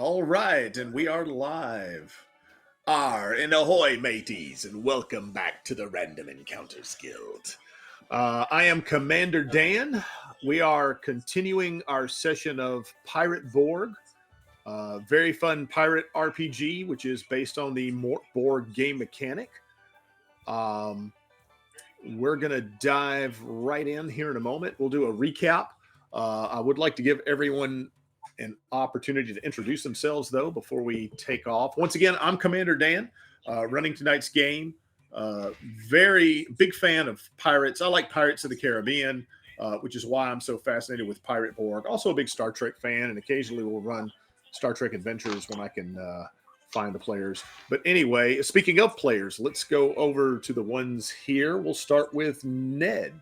All right, and we are live. And ahoy, mateys, and welcome back to the Random Encounters Guild. I am Commander Dan. We are continuing our session of Pirate Borg, very fun pirate RPG, which is based on the Borg game mechanic. We're going to dive right in here in a moment. We'll do a recap. I would like to give everyone an opportunity to introduce themselves, though, before we take off. Once again, I'm Commander Dan, running tonight's game. Very big fan of pirates. I like Pirates of the Caribbean, which is why I'm so fascinated with Pirate Borg. Also a big Star Trek fan, and occasionally we'll run Star Trek Adventures when I can find the players. But anyway, speaking of players, let's go over to the ones here. We'll start with Ned.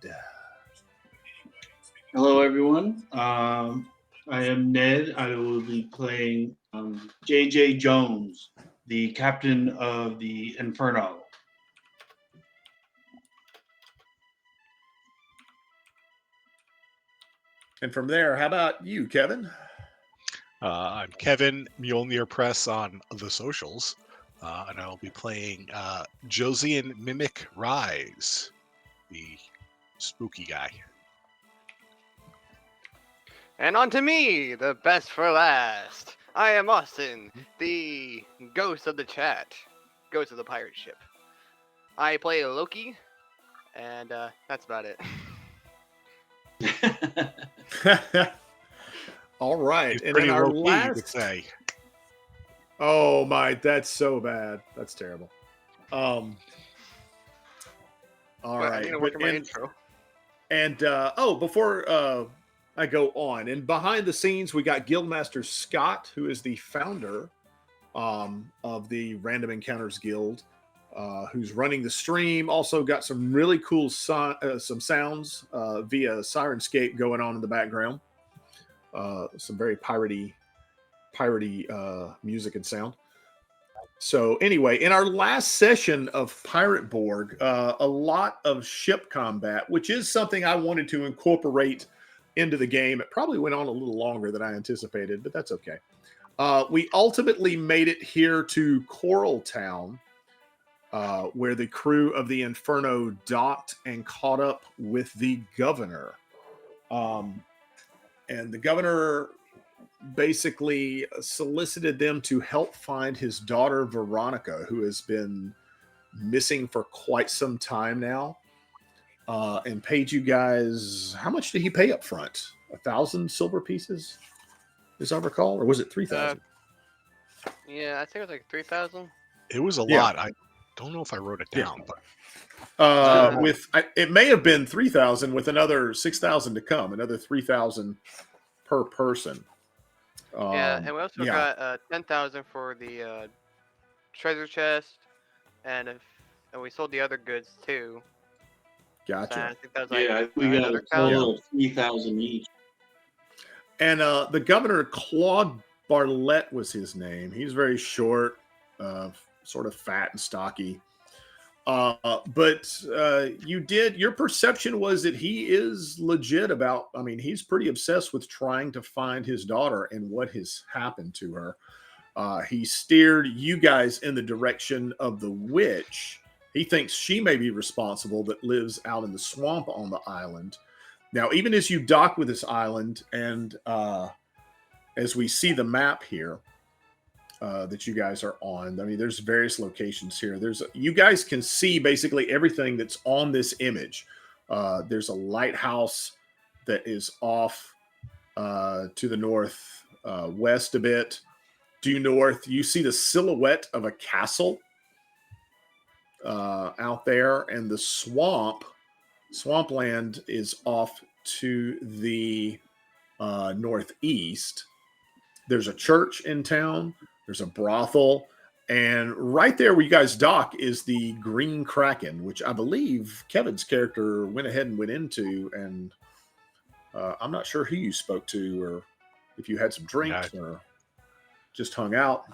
Hello, everyone. I am Ned. I will be playing J.J. Jones, the captain of the Inferno. And from there, how about you, Kevin? I'm Kevin, Mjolnir Press on the socials, and I'll be playing Josian Mimic Rise, the spooky guy. And on to me, the best for last. I am Austin, the ghost of the chat, ghost of the pirate ship. I play Loki, and that's about it. All right. He's And pretty in our low-key, you could last say. Oh my, that's so bad. That's terrible. All right. I'm gonna work on my intro. And before I go on, and behind the scenes, we got Guildmaster Scott, who is the founder of the Random Encounters Guild, who's running the stream. Also got some really cool some sounds via Sirenscape going on in the background. Some very piratey music and sound. So anyway, in our last session of Pirate Borg, a lot of ship combat, which is something I wanted to incorporate into the game. It probably went on a little longer than I anticipated, but that's okay. We ultimately made it here to Coral Town, where the crew of the Inferno docked and caught up with the governor. And the governor basically solicited them to help find his daughter Veronica, who has been missing for quite some time now, and paid you guys. How much did he pay up front? 1,000 silver pieces, as I recall, or was it 3,000? Yeah, I think it was like 3,000. It was a lot. I don't know if I wrote it down, but it may have been 3,000 with another 6,000 to come, another 3,000 per person. And we also got 10,000 for the treasure chest, and we sold the other goods too. Gotcha. So I think that was we got a total of 3,000 each. And the governor, Claude Barlett was his name. He's very short, sort of fat and stocky. But your perception was that he is legit about, he's pretty obsessed with trying to find his daughter and what has happened to her. He steered you guys in the direction of the witch. He thinks she may be responsible, that lives out in the swamp on the island. Now, even as you dock with this island, and as we see the map here, that you guys are on. There's various locations here. You guys can see basically everything that's on this image. There's a lighthouse that is off to the north west a bit. Due north, you see the silhouette of a castle out there, and the swampland is off to the northeast. There's a church in town. There's a brothel, and right there where you guys dock is the Green Kraken, which I believe Kevin's character went ahead and went into, and I'm not sure who you spoke to, or if you had some drinks, or just hung out.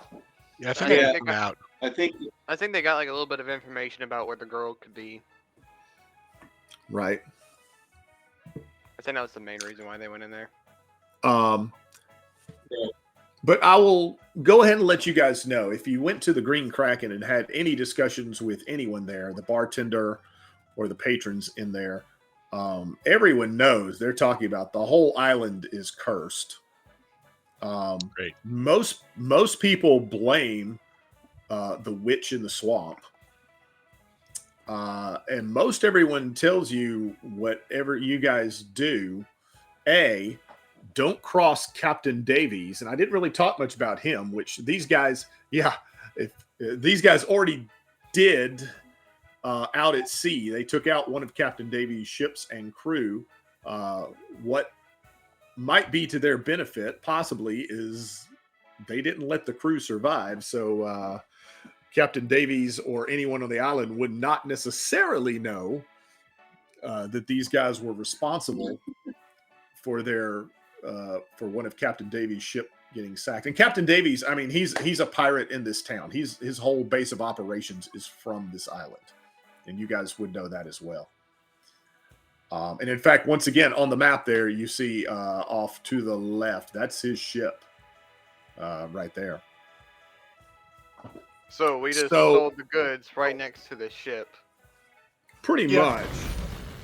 Yeah, I think they hung out. I think they got like a little bit of information about where the girl could be. Right. I think that was the main reason why they went in there. But I will go ahead and let you guys know if you went to the Green Kraken and had any discussions with anyone there, the bartender or the patrons in there, everyone knows they're talking about the whole island is cursed. Great. Most people blame the witch in the swamp. And most everyone tells you whatever you guys do, don't cross Captain Davies. And I didn't really talk much about him, which these guys, these guys already did out at sea. They took out one of Captain Davies' ships and crew. What might be to their benefit, possibly, is they didn't let the crew survive. So, Captain Davies or anyone on the island would not necessarily know that these guys were responsible for for one of Captain Davies' ship getting sacked. And Captain Davies, I mean, he's a pirate in this town. His whole base of operations is from this island, and you guys would know that as well. And in fact, once again on the map there, you see off to the left, that's his ship right there. So we just sold the goods right next to the ship. Pretty much.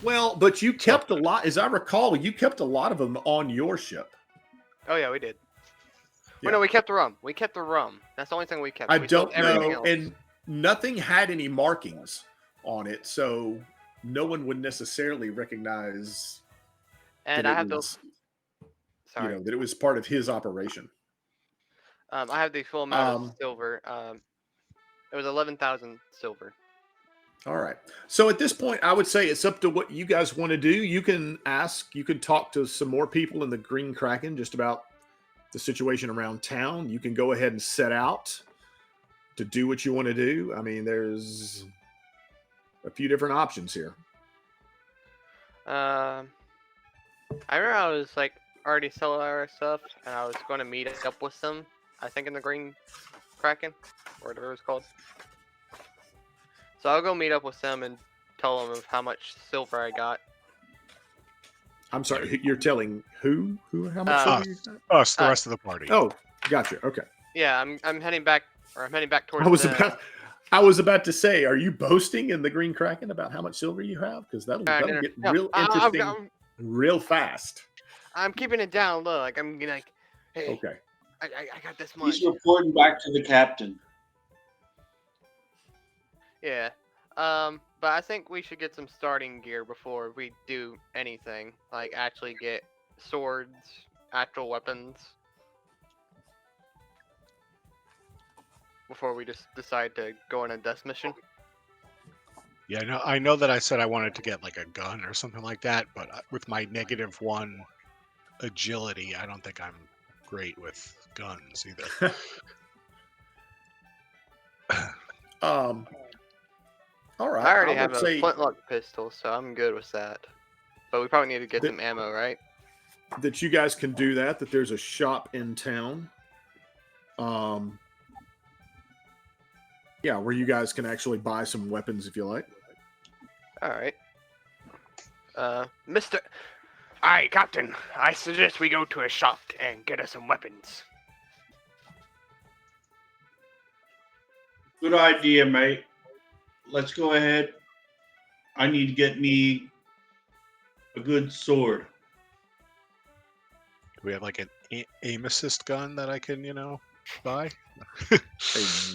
Well, but you kept a lot, as I recall, you kept a lot of them on your ship. Oh yeah, we did. Yeah. Well, no, we kept the rum. We kept the rum. That's the only thing we kept. I We sold don't everything know, else. and nothing had any markings on it, so no one would necessarily recognize And that I have it those. was, Sorry. that it was part of his operation. I have the full amount of silver. It was 11,000 silver. All right. So at this point, I would say it's up to what you guys want to do. You can talk to some more people in the Green Kraken just about the situation around town. You can go ahead and set out to do what you want to do. I mean, there's a few different options here. I remember I was like already selling our stuff, and I was going to meet up with them. I think in the Green Kraken, or whatever it was called. So I'll go meet up with them and tell them of how much silver I got. I'm sorry, you're telling who how much silver you got? Us, the rest of the party. Oh, gotcha. Okay. Yeah, I'm heading back, or I'm heading back towards. I was about to say, are you boasting in the Green Kraken about how much silver you have? Because that'll get real interesting real fast. I'm keeping it down low. Like I'm like, hey, okay, I got this much. He's reporting back to the captain. Yeah. But I think we should get some starting gear before we do anything. Like actually get swords, actual weapons. Before we just decide to go on a death mission. Yeah, I know that I said I wanted to get like a gun or something like that, but with my -1 agility, I don't think I'm great with guns either. All right. I already have a flintlock pistol, so I'm good with that. But we probably need to get some ammo, right? That you guys can do that there's a shop in town. Yeah, where you guys can actually buy some weapons if you like. All right. Aye, Captain. I suggest we go to a shop and get us some weapons. Good idea, mate. Let's go ahead. I need to get me a good sword. Do we have like an aim assist gun that I can, buy? A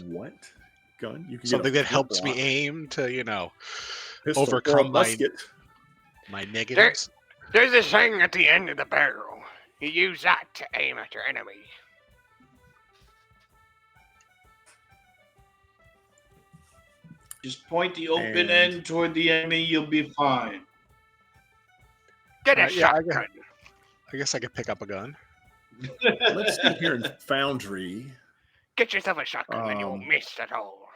what gun? You can Something get that helps me aim to, pistol overcome my negatives. There's a thing at the end of the barrel. You use that to aim at your enemy. Just point the open end toward the enemy, you'll be fine. Get a shotgun. I guess I could pick up a gun. Let's see here in Foundry. Get yourself a shotgun and you won't miss at all.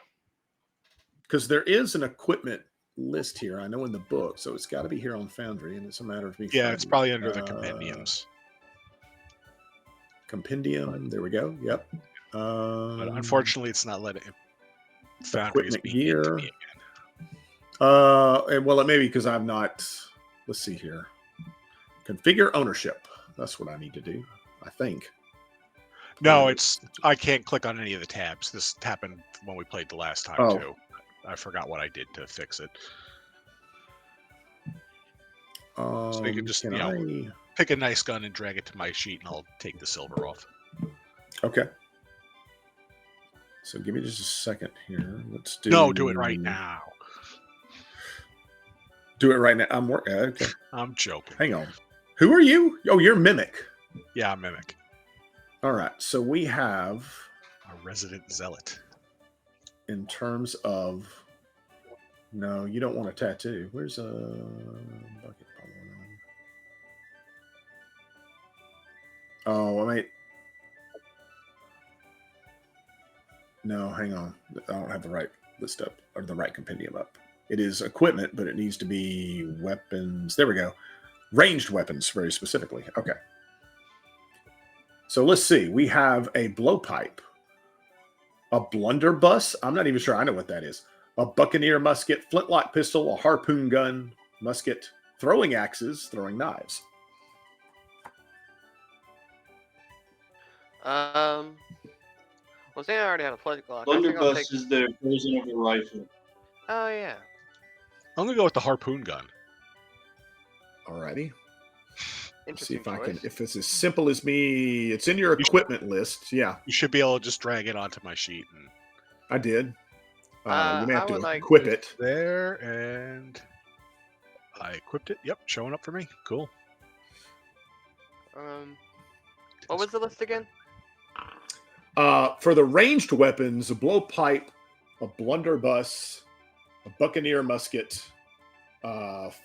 Because there is an equipment list here, I know in the book, so it's got to be here on Foundry, and it's a matter of me. Yeah, it's probably under the compendiums. Compendium, there we go. Yep. But unfortunately, it's not letting. Foundry is being gear. to me again. Well, it may be because I'm not. Let's see here. Configure ownership. That's what I need to do, I think. No, I can't click on any of the tabs. This happened when we played the last time Oh. too. I forgot what I did to fix it. So you can just pick a nice gun and drag it to my sheet, and I'll take the silver off. Okay. So give me just a second here. Let's do. No, do it right now. Do it right now. I'm working. Okay. I'm joking. Hang on. Who are you? Oh, you're Mimic. Yeah, Mimic. All right. So we have A resident zealot. in terms of. No, you don't want a tattoo. Where's a bucket? Oh, I mean. No, hang on. I don't have the right list up or the right compendium up. It is equipment, but it needs to be weapons. There we go. Ranged weapons, very specifically. Okay. So let's see. We have a blowpipe, a blunderbuss. I'm not even sure I know what that is. A buccaneer musket, flintlock pistol, a harpoon gun, musket, throwing axes, throwing knives. Well, say I already have a plate Glock. Blunderbuss is the version of a rifle. Oh yeah. I'm gonna go with the harpoon gun. Alrighty. Let's see Interesting if I choice. can. If it's as simple as me, it's in your equipment list. Yeah, You should be able to just drag it onto my sheet. And I did. You may have I to would like equip to- it. there, and I equipped it. Yep, showing up for me. Cool. What was the list again? For the ranged weapons, a blowpipe, a blunderbuss, a buccaneer musket,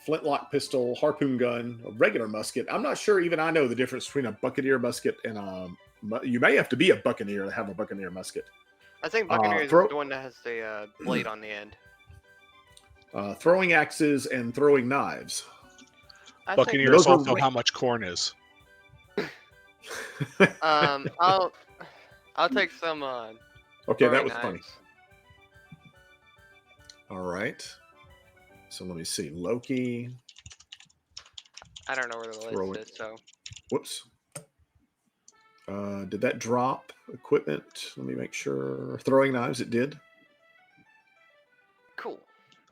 flintlock pistol, harpoon gun, a regular musket. I'm not sure even I know the difference between a buccaneer musket and you may have to be a buccaneer to have a buccaneer musket. I think Buccaneer is the one that has the blade on the end. Throwing axes and throwing knives. I Buccaneer those is are also how much corn is. Think, I'll take some. Okay, that throwing was funny. knives. All right. So let me see. Loki. I don't know where the Throw list it. is, so Whoops. Did that drop equipment? Let me make sure. Throwing knives, it did. cool.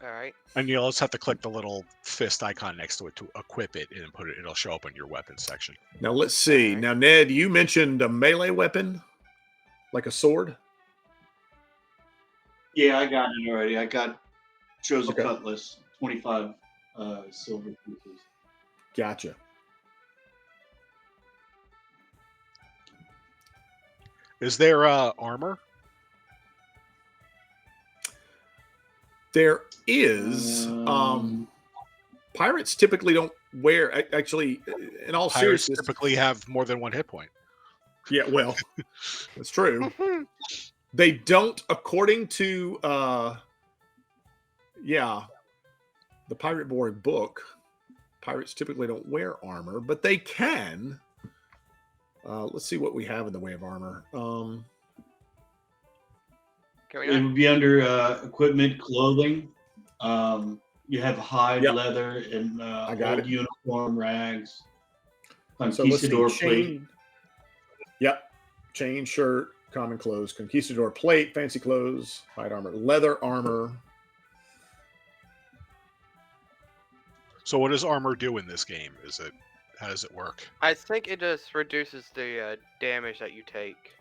All right. And you'll just have to click the little fist icon next to it to equip it, and put it. It'll show up on your weapons section. Now let's see. Alright. Now, Ned, you mentioned a melee weapon, like a sword. Yeah, I got it already. I chose a Okay. cutlass, 25 silver pieces. Gotcha. Is there armor? There is. Pirates typically don't wear. Actually, in all Pirates seriousness, typically have more than one hit point. yeah. Well, that's true. They don't, according to the Pirate Borg book. Pirates typically don't wear armor, but they can. Let's see what we have in the way of armor. Can we It not? would be under equipment, clothing. You have hide, Yep. leather, and I got old it. uniform rags. So let's see. Conquistador plate. Chain. Yep. Chain, shirt, common clothes, conquistador plate, fancy clothes, hide armor, leather armor. So what does armor do in this game? How does it work? I think it just reduces the damage that you take,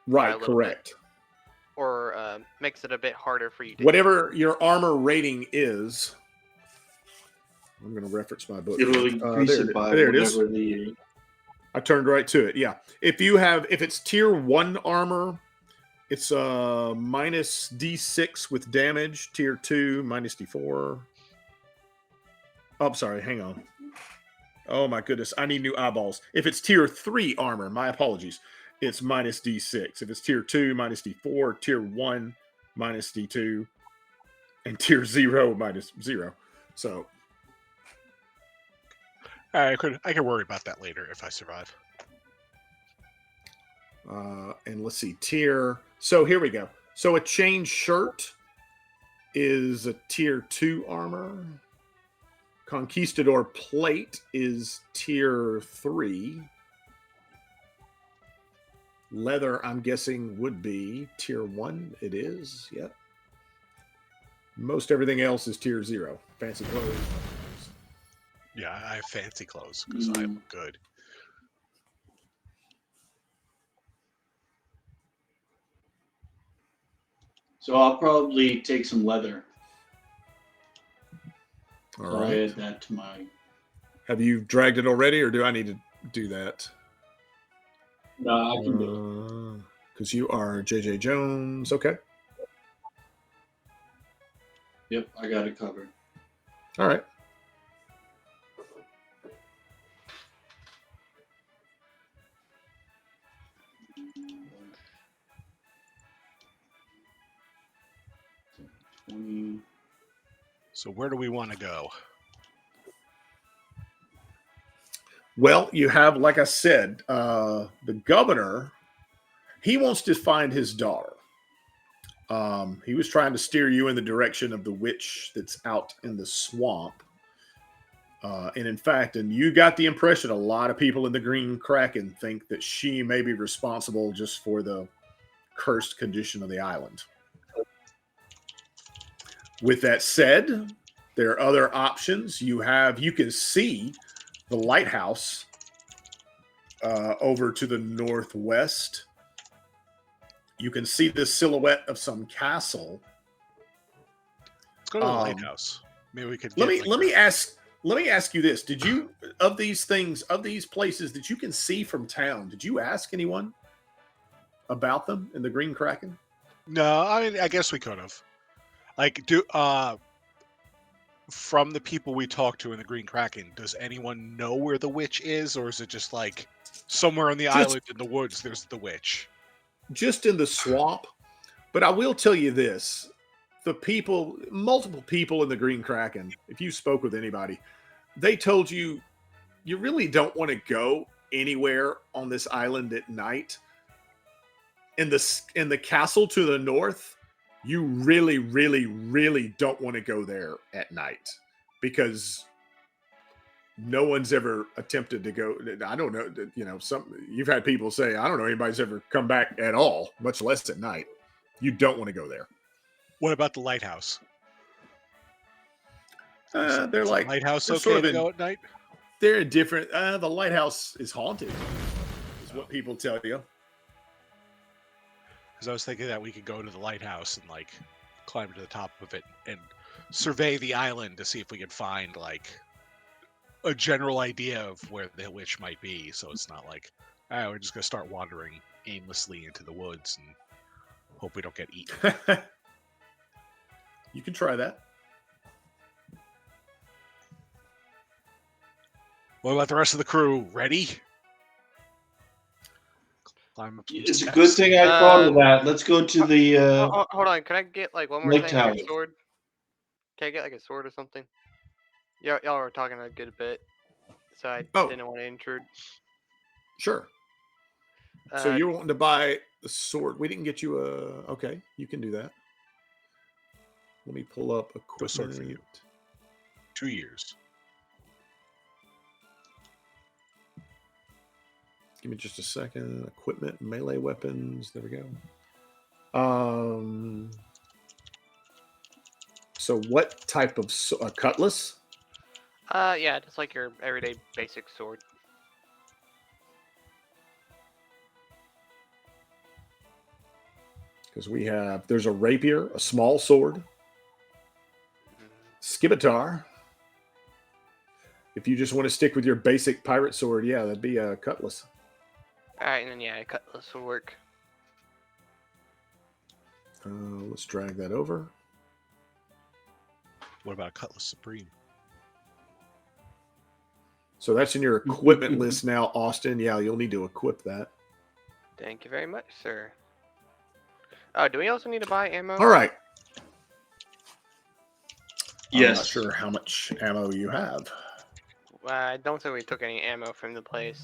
Right, a little correct. or makes it a bit harder for you to. Whatever your armor rating is, I'm going to reference my book. It'll increase it by there it is. whatever the. I turned right to it. Yeah. If it's tier 1 armor, it's minus D6 with damage. Tier 2, minus D4. Oh, I'm sorry. Hang on. Oh my goodness. I need new eyeballs. If it's tier 3 armor, my apologies. It's minus D6. If it's tier 2, minus D4. Tier 1, minus D2. And tier 0, minus 0. So I can worry about that later if I survive. and let's see, tier. So here we go. So a chain shirt is a tier 2 armor. Conquistador plate is tier 3. Leather, I'm guessing, would be tier 1. It is. Yep. Most everything else is tier 0. Fancy clothes. Yeah, I have fancy clothes because I'm good. So I'll probably take some leather. All I'll right. add that to my. Have you dragged it already, or do I need to do that? No, I can do it. Because you are JJ Jones. Okay. Yep, I got it covered. All right. So where do we want to go? Well, you have, like I said, the governor. He wants to find his daughter. He was trying to steer you in the direction of the witch that's out in the swamp. And in fact, and you got the impression a lot of people in the Green Kraken think that she may be responsible just for the cursed condition of the island. With that said, there are other options. You can see the lighthouse over to the northwest. You can see the silhouette of some castle. Let's go to the lighthouse. Maybe we could. Let me ask you this: did you of these places that you can see from town? Did you ask anyone about them in the Green Kraken? No, I mean, I guess we could have. Like, from the people we talked to in the Green Kraken, does anyone know where the witch is, or is it just like somewhere on the island in the woods? There's the witch. Just in the swamp. But I will tell you this: multiple people in the Green Kraken, if you spoke with anybody, they told you you really don't want to go anywhere on this island at night. In the castle to the north, you really, really, really don't want to go there at night because no one's ever attempted to go. I don't know, you've had people say, I don't know anybody's ever come back at all, much less at night. You don't want to go there. What about the lighthouse? They're like lighthouse they're okay sort of to go at night? They're different. The lighthouse is haunted, is what people tell you. Because I was thinking that we could go to the lighthouse and like climb to the top of it and survey the island to see if we could find like a general idea of where the witch might be. So it's not like, oh, we're just gonna start wandering aimlessly into the woods and hope we don't get eaten. You can try that. What about the rest of the crew? Ready? It's a good thing I thought of that. Let's go to the. Hold on, can I get like one more Lake thing? Tower. Like a sword? Can I get like a sword or something? Y'all were talking a good bit, so I didn't want to intrude. Sure. So you're wanting to buy the sword? We didn't get you a. Okay, you can do that. Let me pull up a sword for you. 2 years. Give me just a second. Equipment, melee weapons. There we go. So what type of cutlass? Yeah, just like your everyday basic sword. Because there's a rapier, a small sword, scimitar. If you just want to stick with your basic pirate sword, yeah, that'd be a cutlass. All right, and then a cutlass will work. Let's drag that over. What about Cutlass Supreme? So that's in your equipment list now, Austin. Yeah, you'll need to equip that. Thank you very much, sir. Do we also need to buy ammo? All right. Yes. I'm not sure how much ammo you have. I don't think we took any ammo from the place.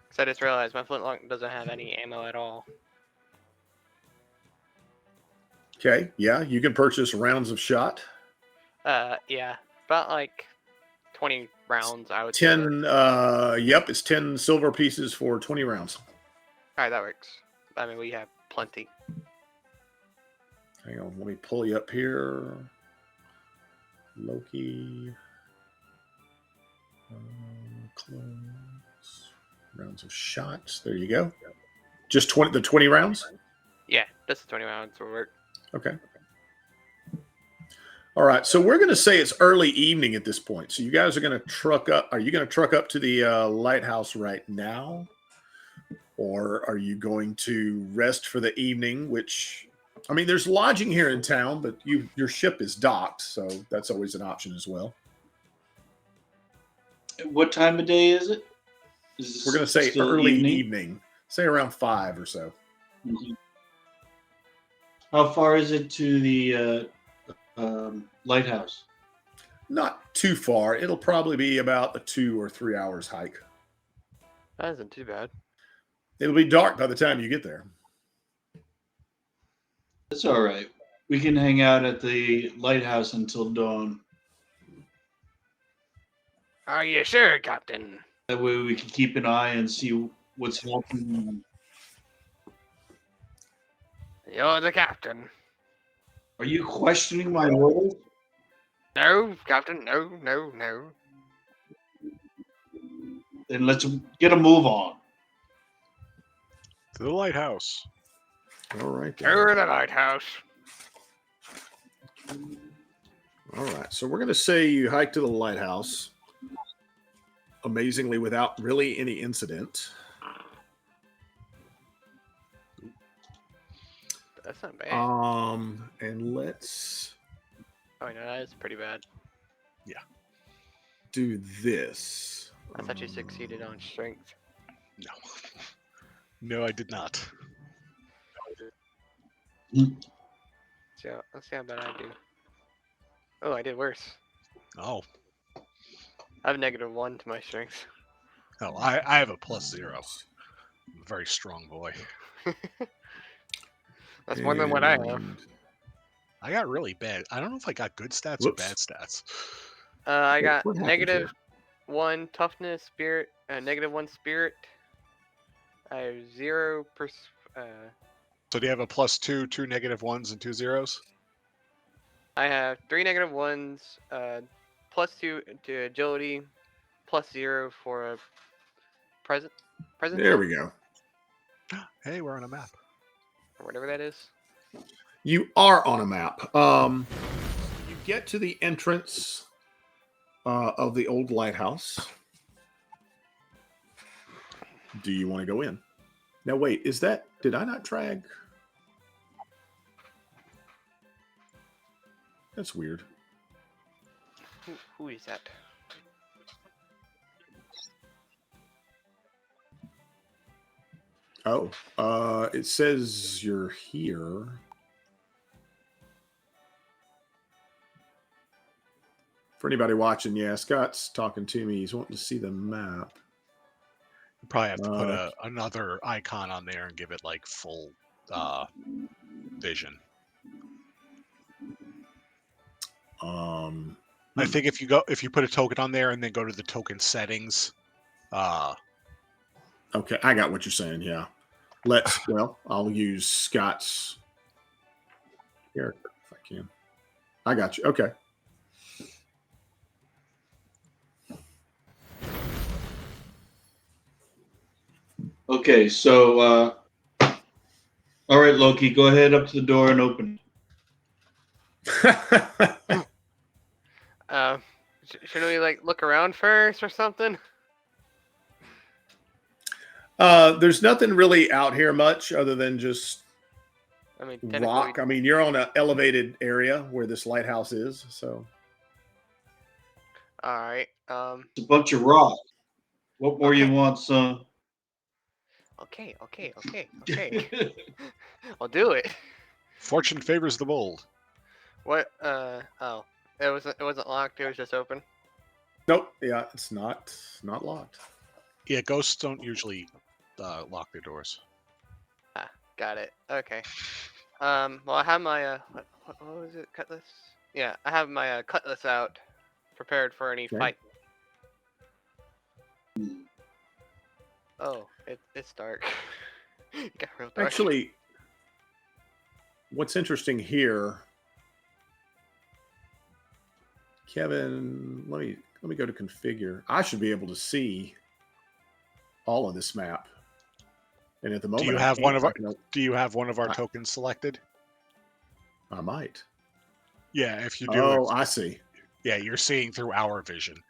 Because I just realized my flintlock doesn't have any ammo at all. Okay, yeah, you can purchase rounds of shot. Yeah, about like 20 rounds, I would say. 10. Yep, it's 10 silver pieces for 20 rounds. All right, that works. I mean, we have plenty. Hang on, let me pull you up here. Loki. Close. Rounds of shots. There you go. Just 20 rounds? Yeah, just 20 rounds will work. Okay. All right. So we're going to say it's early evening at this point. So you guys are going to truck up. Are you going to truck up to the lighthouse right now? Or are you going to rest for the evening, which, I mean, there's lodging here in town, but your ship is docked. So that's always an option as well. What time of day is it? Is We're going to say still early evening. Say around 5 or so. Mhm. How far is it to the lighthouse? Not too far. It'll probably be about a 2 or 3 hours hike. That isn't too bad. It'll be dark by the time you get there. That's all right. We can hang out at the lighthouse until dawn. Are you sure, Captain? That way we can keep an eye and see what's happening. You're the captain. Are you questioning my orders? No, Captain, no. Then let's get a move on. To the lighthouse. All right. Go to the lighthouse. All right. So we're going to say you hike to the lighthouse, amazingly without really any incident. That's not bad. And let's Oh, no, that is pretty bad. do this. I thought you succeeded on strength. No. No, I did not. So let's see how bad I do. Oh, I did worse. Oh. I have -1 to my strength. Oh, I have a +0. I'm a very strong boy. That's more than what I have. And I got really bad. I don't know if I got good stats Whoops. or bad stats. I got what happened -1 toughness, spirit, -1 spirit. I have 0 So do you have a +2, 2 -1s, and 2 zeros? I have 3 -1s, +2 to agility, +0 for a present. There we go. Hey, we're on a map. Or whatever that is. You are on a map. You get to the entrance of the old lighthouse. Do you want to go in? Now, wait, did I not drag? That's weird. Who is that? Oh, it says you're here. For anybody watching, yeah, Scott's talking to me. He's wanting to see the map. You probably have to put another icon on there and give it like full vision. I think if you put a token on there and then go to the token settings. Okay, I got what you're saying. Yeah, I'll use Scott's character if I can. I got you. Okay. Okay, so all right, Loki, go ahead up to the door and open. Shouldn't we like look around first or something? There's nothing really out here much other than just I mean, rock. I mean, you're on an elevated area where this lighthouse is, so. All right. It's a bunch of rock. What more you Okay. want, son? Okay. I'll do it. Fortune favors the bold. What? Oh, it wasn't locked. It was just open. Nope. Yeah, it's not locked. Yeah, ghosts don't usually lock their doors. Ah, got it. Okay. Well, I have my what was it? Cutlass. Yeah, I have my cutlass out, prepared for any Okay. fight. Oh, it's dark. It got real dark. Actually, what's interesting here, Kevin, let me go to configure. I should be able to see all of this map. And at the moment, Do you I have one can't. of our? I can- Do you have one of our I- tokens selected? I might. Yeah, if you do, Oh, I see. yeah, you're seeing through our vision.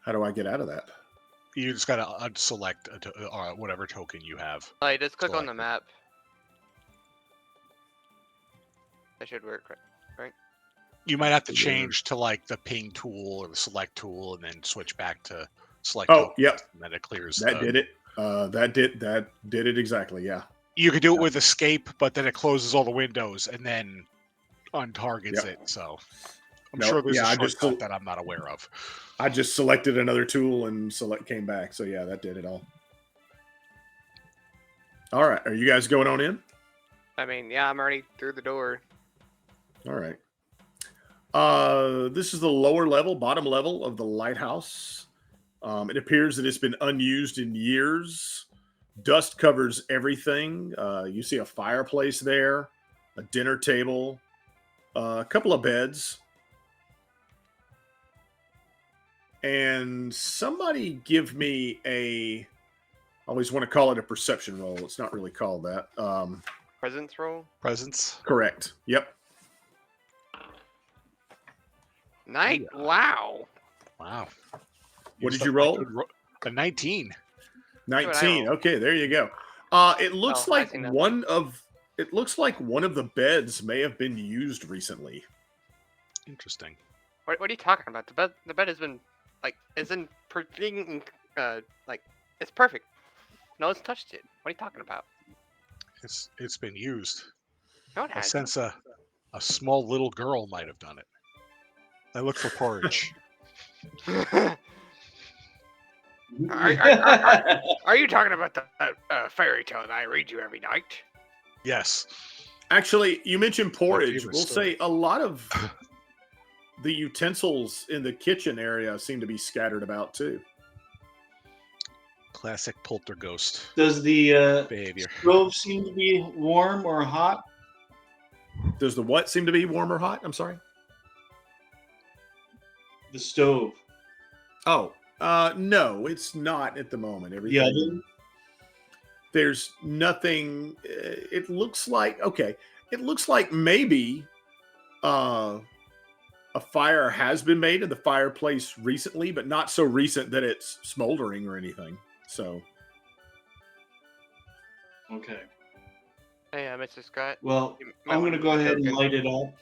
How do I get out of that? You just gotta unselect whatever token you have. Like, just click on the selected. map. That should work, right? You might have to Yeah. change to like the ping tool or the select tool, and then switch back to select. Oh, tokens, yep. and then it clears. That did it. That did it exactly. Yeah. You could do it with escape, but then it closes all the windows and then untargets Yep. it. So I'm Nope, sure there's yeah, a I just shortcut that I'm not aware of. I just selected another tool and came back. So yeah, that did it all. All right. Are you guys going on in? I mean, yeah, I'm already through the door. All right. This is the lower level, bottom level of the lighthouse. It appears that it's been unused in years. Dust covers everything. You see a fireplace there, a dinner table, a couple of beds. And somebody give me I always want to call it a perception roll. It's not really called that. Presence roll. Presence. Correct. Yep. Night. Wow. Wow. What did Used you up roll? my good a 19. 19. rolled. Okay, there you go. It looks Oh, I like see nothing. one of the beds may have been used recently. Interesting. What are you talking about? The bed has been like it's it's perfect. No one's touched it. What are you talking about? It's been used. No one I has. sense a small little girl might have done it. I look for porridge. Are you talking about the fairy tale that I read you every night? Yes. Actually, you mentioned porridge. favorite We'll story. say a lot of the utensils in the kitchen area seem to be scattered about too. Classic poltergeist Does the behavior. stove seem to be warm or hot? Does the what seem to be warm or hot? I'm sorry. The stove. Oh, no, it's not at the moment. Everything. The oven? There's nothing. It looks like okay. It looks like maybe a fire has been made in the fireplace recently, but not so recent that it's smoldering or anything. So Okay. Hey, Mr. Scott. Well, You might I'm wanna going to go use the ahead and token. light it up.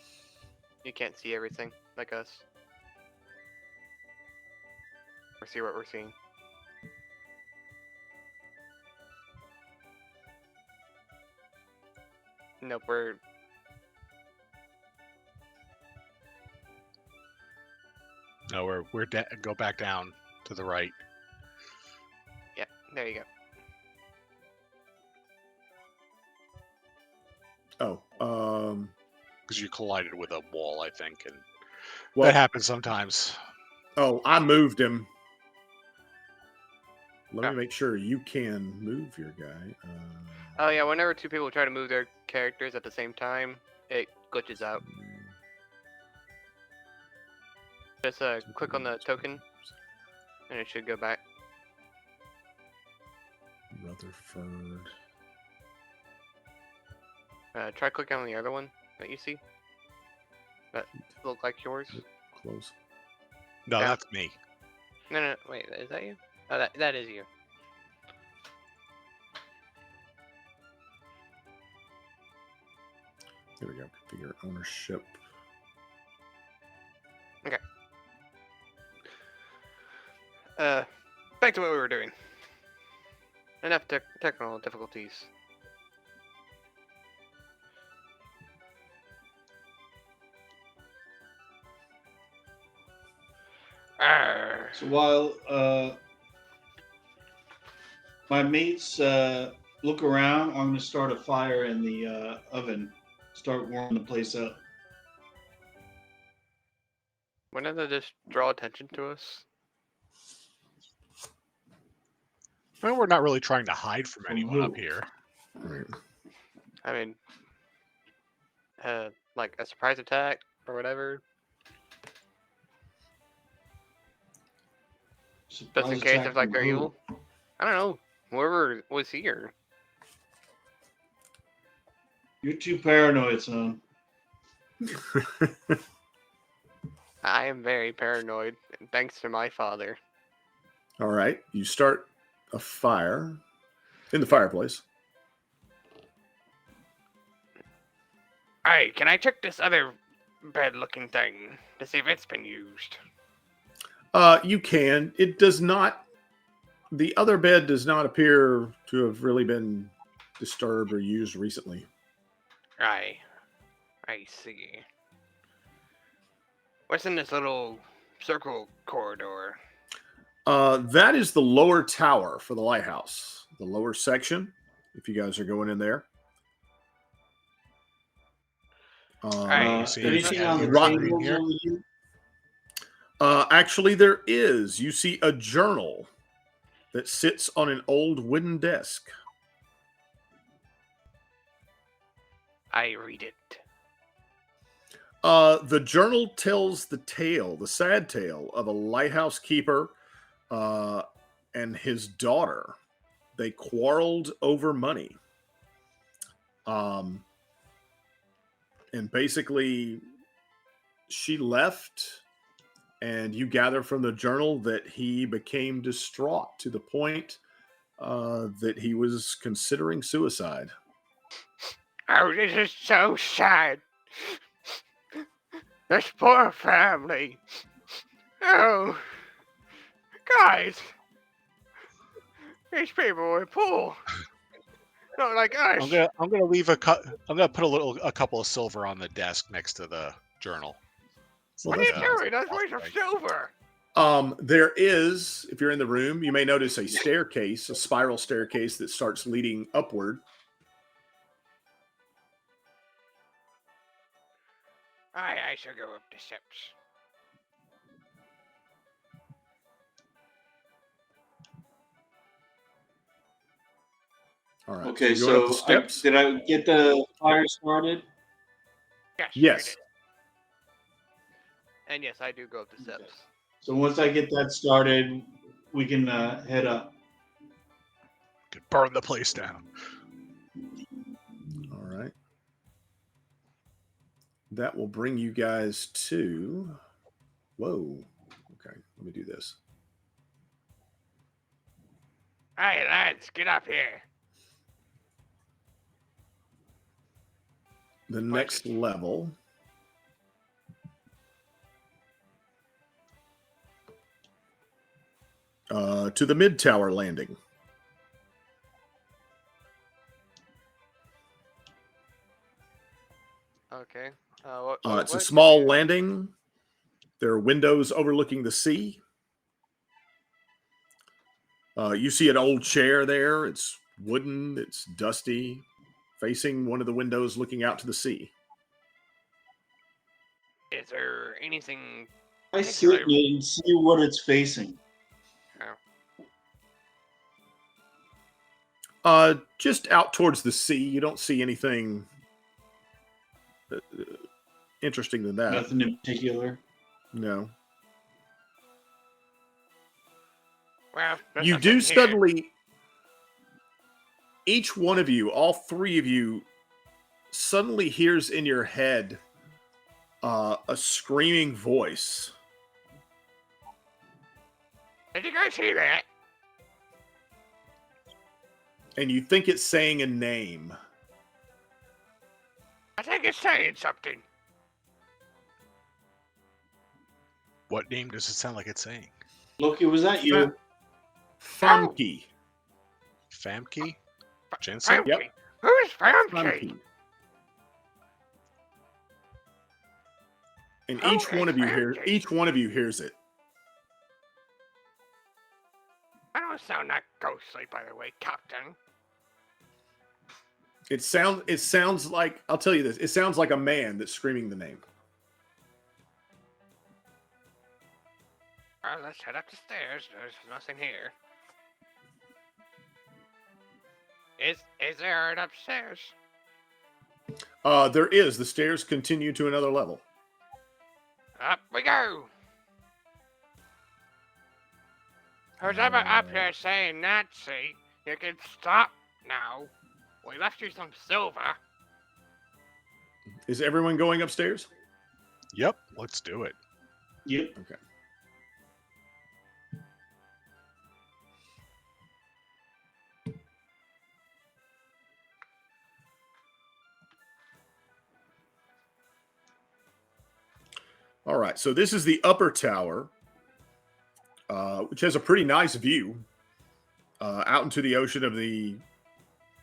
You can't see everything like us. Or see what we're seeing. Nope, we're No, we're go back down to the right. yeah. There you go. oh, Because you collided with a wall, I think, and well, that happens sometimes. oh, I moved him. Let Oh. me make sure you can move your guy. Oh yeah, whenever two people try to move their characters at the same time, it glitches out. Just click on the token, and it should go back. Rutherford. Try clicking on the other one that you see. That look like yours. Close. No, Yeah. that's me. No, wait, is that you? Oh, that is you. There we go. Configure ownership. Back to what we were doing. Enough technical difficulties. Arr. So while my mates look around, I'm going to start a fire in the oven. Start warming the place up. Why don't they just draw attention to us? Well, we're not really trying to hide from From anyone up who? here. All right. I mean, like a surprise attack or whatever, just Surprise in case attack if like from they're who? evil. I don't know. Whoever was here. You're too paranoid, son. I am very paranoid, and thanks to my father. All right. You start a fire in the fireplace. Hey, can I check this other bed-looking thing to see if it's been used? You can. It does not. The other bed does not appear to have really been disturbed or used recently. I see. What's in this little circle corridor? That is the lower tower for the lighthouse, the lower section. If you guys are going in there. Hey, see Anything anything on the rotten tables here? over here? Actually, there is. You see a journal that sits on an old wooden desk. I read it. The journal tells the tale, the sad tale of a lighthouse keeper and his daughter. They quarreled over money. And basically, she left, and you gather from the journal that he became distraught to the point that he was considering suicide. Oh, this is so sad. This poor family. Oh, guys, these people were poor. Not like us. I'm gonna leave I'm gonna put a couple of silver on the desk next to the journal. Well, What are you that's doing? That's waste of silver. There is, if you're in the room, you may notice a staircase, a spiral staircase that starts leading upward. I shall go up the steps. All right. Okay, you're going up the so steps. did I get the fire started? Yes. Yes. You did. And yes, I do go up the steps. Okay. So once I get that started, we can head up. Could burn the place down. All right. That will bring you guys to. Whoa. Okay. Let me do this. Hey, lads, get up here. The next level. To the mid tower landing. Okay. It's a small landing. There are windows overlooking the sea. You see an old chair there. It's wooden. It's dusty, facing one of the windows looking out to the sea. Is there anything? I sit in it and see what it's facing. Just out towards the sea. You don't see anything interesting than that. Nothing in particular. No. Well, You do suddenly, each one of you, all three of you, suddenly hears in your head a screaming voice. Did you guys hear that? And you think it's saying a name. I think it's saying something. What name does it sound like it's saying? Loki, was that you? Famke. Famke? Jensen? Famke? Yep. Who's Famke? Famke. And Who each one is of you hears it. I don't sound that ghostly, by the way, Captain. It sounds like, I'll tell you this, it sounds like a man that's screaming the name. Well, let's head up the stairs. There's nothing here. Is there an upstairs? There is. The stairs continue to another level. Up we go. Whoever up here saying Nazi, you can stop now. We left you some silver. Is everyone going upstairs? Yep, let's do it. Yep. Okay. All right, so this is the upper tower, which has a pretty nice view out into the ocean of the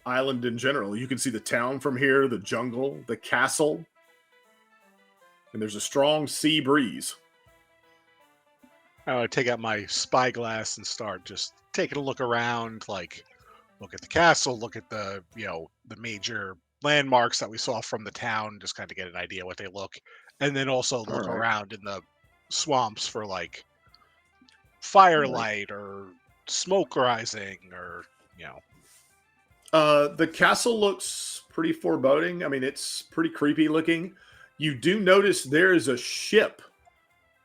island in general. You can see the town from here, the jungle, the castle, and there's a strong sea breeze. I would take out my spyglass and start just taking a look around, like look at the castle, look at the the major landmarks that we saw from the town, just kind of get an idea what they look, and then also look right. around in the swamps for like Right. firelight or smoke rising or The castle looks pretty foreboding. I mean, it's pretty creepy looking. You do notice there is a ship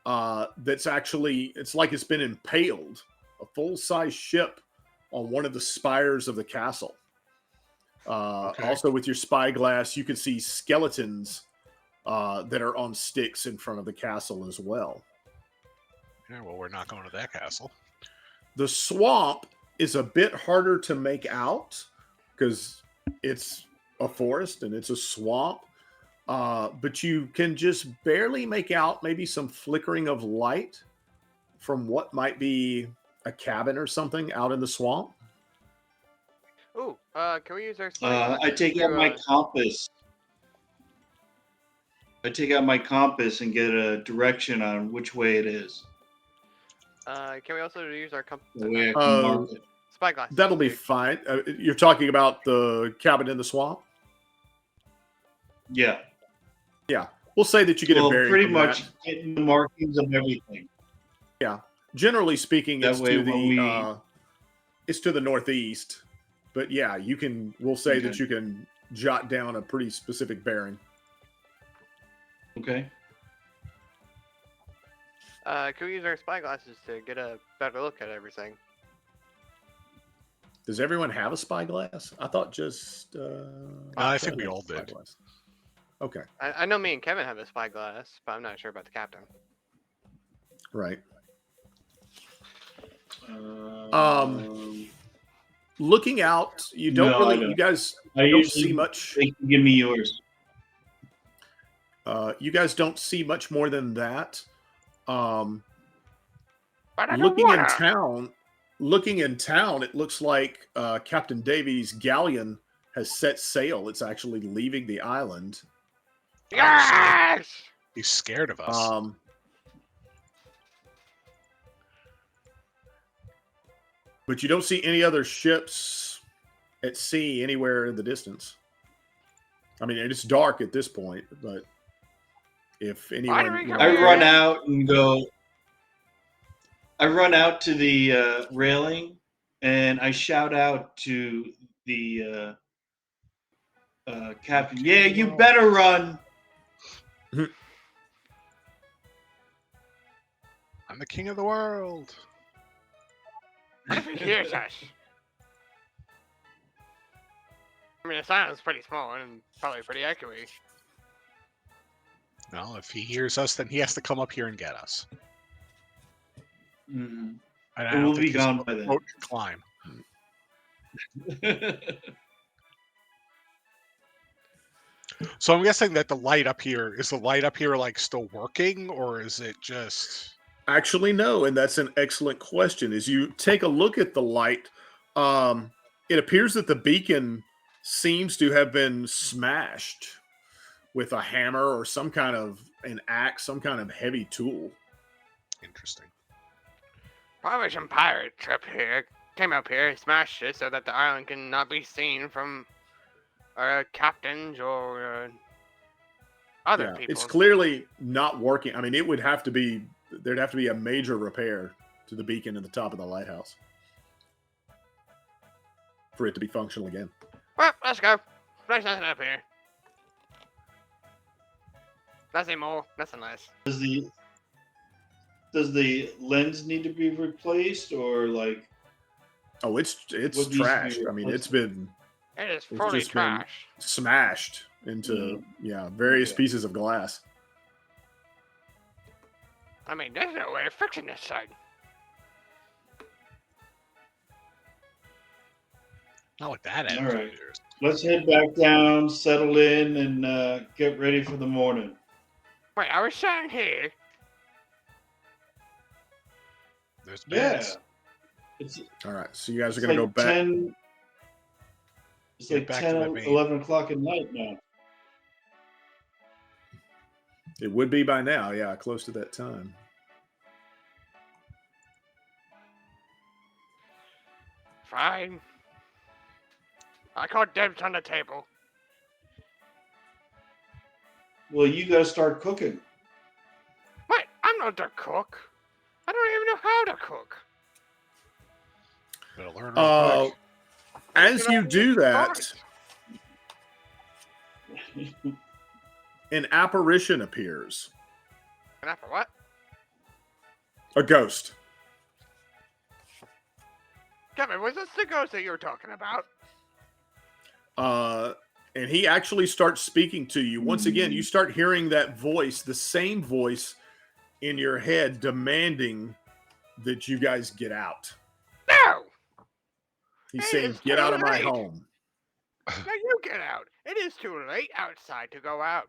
that's actually, it's like it's been impaled, a full-size ship on one of the spires of the castle. Okay. Also, with your spyglass, you can see skeletons that are on sticks in front of the castle as well. Yeah, well, we're not going to that castle. The swamp is a bit harder to make out because it's a forest and it's a swamp. But you can just barely make out maybe some flickering of light from what might be a cabin or something out in the swamp. Ooh, can we use our spyglass? I take out my compass. I take out my compass and get a direction on which way it is. Can we also use our The way I can mark it. spyglass? That'll be fine. You're talking about the cabin in the swamp? Yeah. Yeah. We'll say that you get a bearing pretty from much that. getting the markings of everything. Yeah. Generally speaking, That it's way to when the it's to the northeast. But yeah, we'll say that Okay. you can jot down a pretty specific bearing. Okay. Can we use our spyglasses to get a better look at everything? Does everyone have a spyglass? I thought just I think Kevin we had a all did. spyglass. Okay. I know me and Kevin have a spyglass, but I'm not sure about the captain. Right. Um, Looking out, you don't No, I really don't. you guys I don't usually see much. they can give me yours. You guys don't see much more than that. Um, But I don't looking in wanna. town, it looks like Captain Davies' galleon has set sail. It's actually leaving the island. Yes! He's scared of us. But you don't see any other ships at sea anywhere in the distance. I mean, it's dark at this point, but if anyone, I run out and go. I run out to the railing and I shout out to the captain. Yeah, you better run. I'm the king of the world. What if he hears us? I mean, the silence is pretty small and probably pretty echoey. No, if he hears us, then he has to come up here and get us. Mhm. And I It don't will think be his gone by then. boat can climb. So I'm guessing that the light up here like still working, or is it just? Actually, no, and that's an excellent question. As you take a look at the light, it appears that the beacon seems to have been smashed with a hammer or some kind of an axe, some kind of heavy tool. Interesting. Probably some pirates up here came up here, smashed it so that the island cannot be seen from captains or other people. It's clearly not working. I mean, it would have to be, there'd have to be a major repair to the beacon at the top of the lighthouse for it to be functional again. Well, let's go. There's nothing up here. Nothing more. Nothing less. Does the lens need to be replaced, or like Oh, it's what needs to be trashed. I mean, replaced? It is it's fully just been trash. smashed into various Okay. pieces of glass. I mean, there's no way of fixing this thing. Not with that All attitude. right. Let's head back down, settle in, and get ready for the morning. Wait, I was saying here. There's Yeah, beds. it's All right, so you guys are it's going to like go back. 10. It's Get like back to 10, the main. 11 o'clock at night now. It would be by now, yeah, close to that time. Fine. I caught dibs on the table. Well, you got to start cooking. Wait, I'm not the cook. I don't even know how to cook. Better learn real quick. As you do that, Fine. an apparition appears. And after what? A ghost. Kevin, was this the ghost that you were talking about? And he actually starts speaking to you. Once again, you start hearing that voice, the same voice in your head demanding that you guys get out. No! He's It saying, is get too out of my late." home. Now you get out. It is too late outside to go out.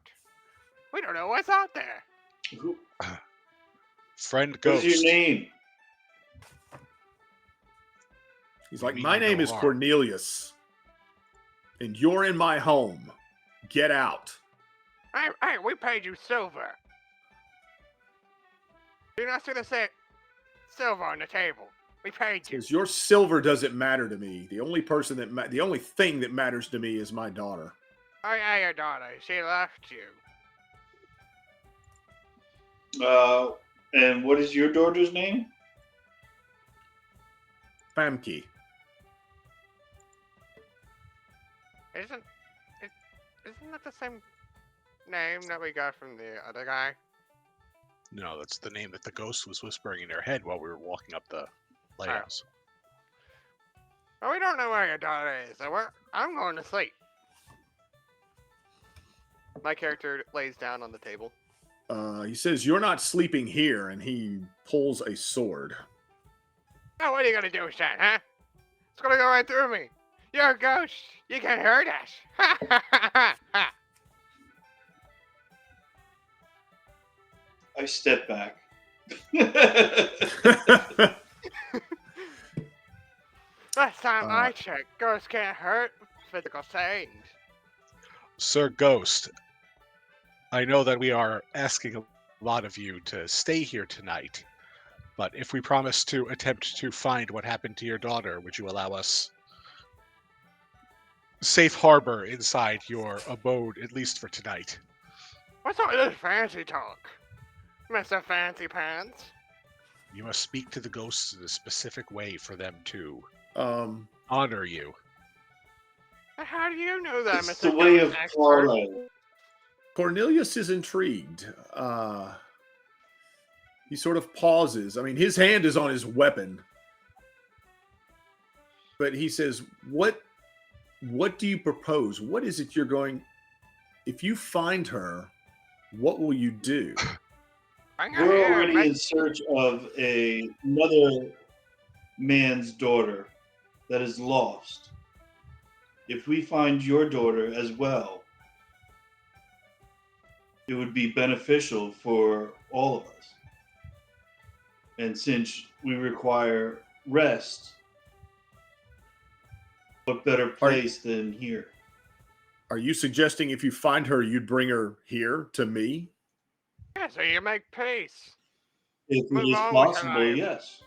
We don't know what's out there. Who- Friend What's Ghost. your name? He's You like, mean my you name know is harm." Cornelius, and you're in my home. Get out. Hey, we paid you silver. You're not gonna say silver on the table. We paid you. Because your silver doesn't matter to me. The only person the only thing that matters to me is my daughter. Oh yeah, your daughter. She left you. And what is your daughter's name? Famke. Isn't that the same name that we got from the other guy? No, that's the name that the ghost was whispering in her head while we were walking up the lighthouse. Well, we don't know where your daughter is, so I'm going to sleep. My character lays down on the table. He says, you're not sleeping here, and he pulls a sword. Oh, what are you gonna do with that, huh? It's gonna go right through me. You're a ghost. You can hurt us. Ha ha ha ha. I step back. Last time Uh, I checked, ghosts can't hurt physical things. Sir Ghost, I know that we are asking a lot of you to stay here tonight, but if we promise to attempt to find what happened to your daughter, would you allow us safe harbor inside your abode, at least for tonight? What's all this fancy talk, Mr. Fancy Pants? You must speak to the ghosts in a specific way for them to um, honor you. How do you know that, It's Mr. the way Ghost of expert? parlay. Cornelius is intrigued. He sort of pauses. I mean, his hand is on his weapon. But he says, what do you propose? What is it you're going... If you find her, what will you do? Bring her We're here, already make- in search of another man's daughter that is lost. If we find your daughter as well, it would be beneficial for all of us. And since we require rest, what better place than here? Are you suggesting if you find her, you'd bring her here to me? Yeah, so you make peace. If it Move is on with your possible, life. yes.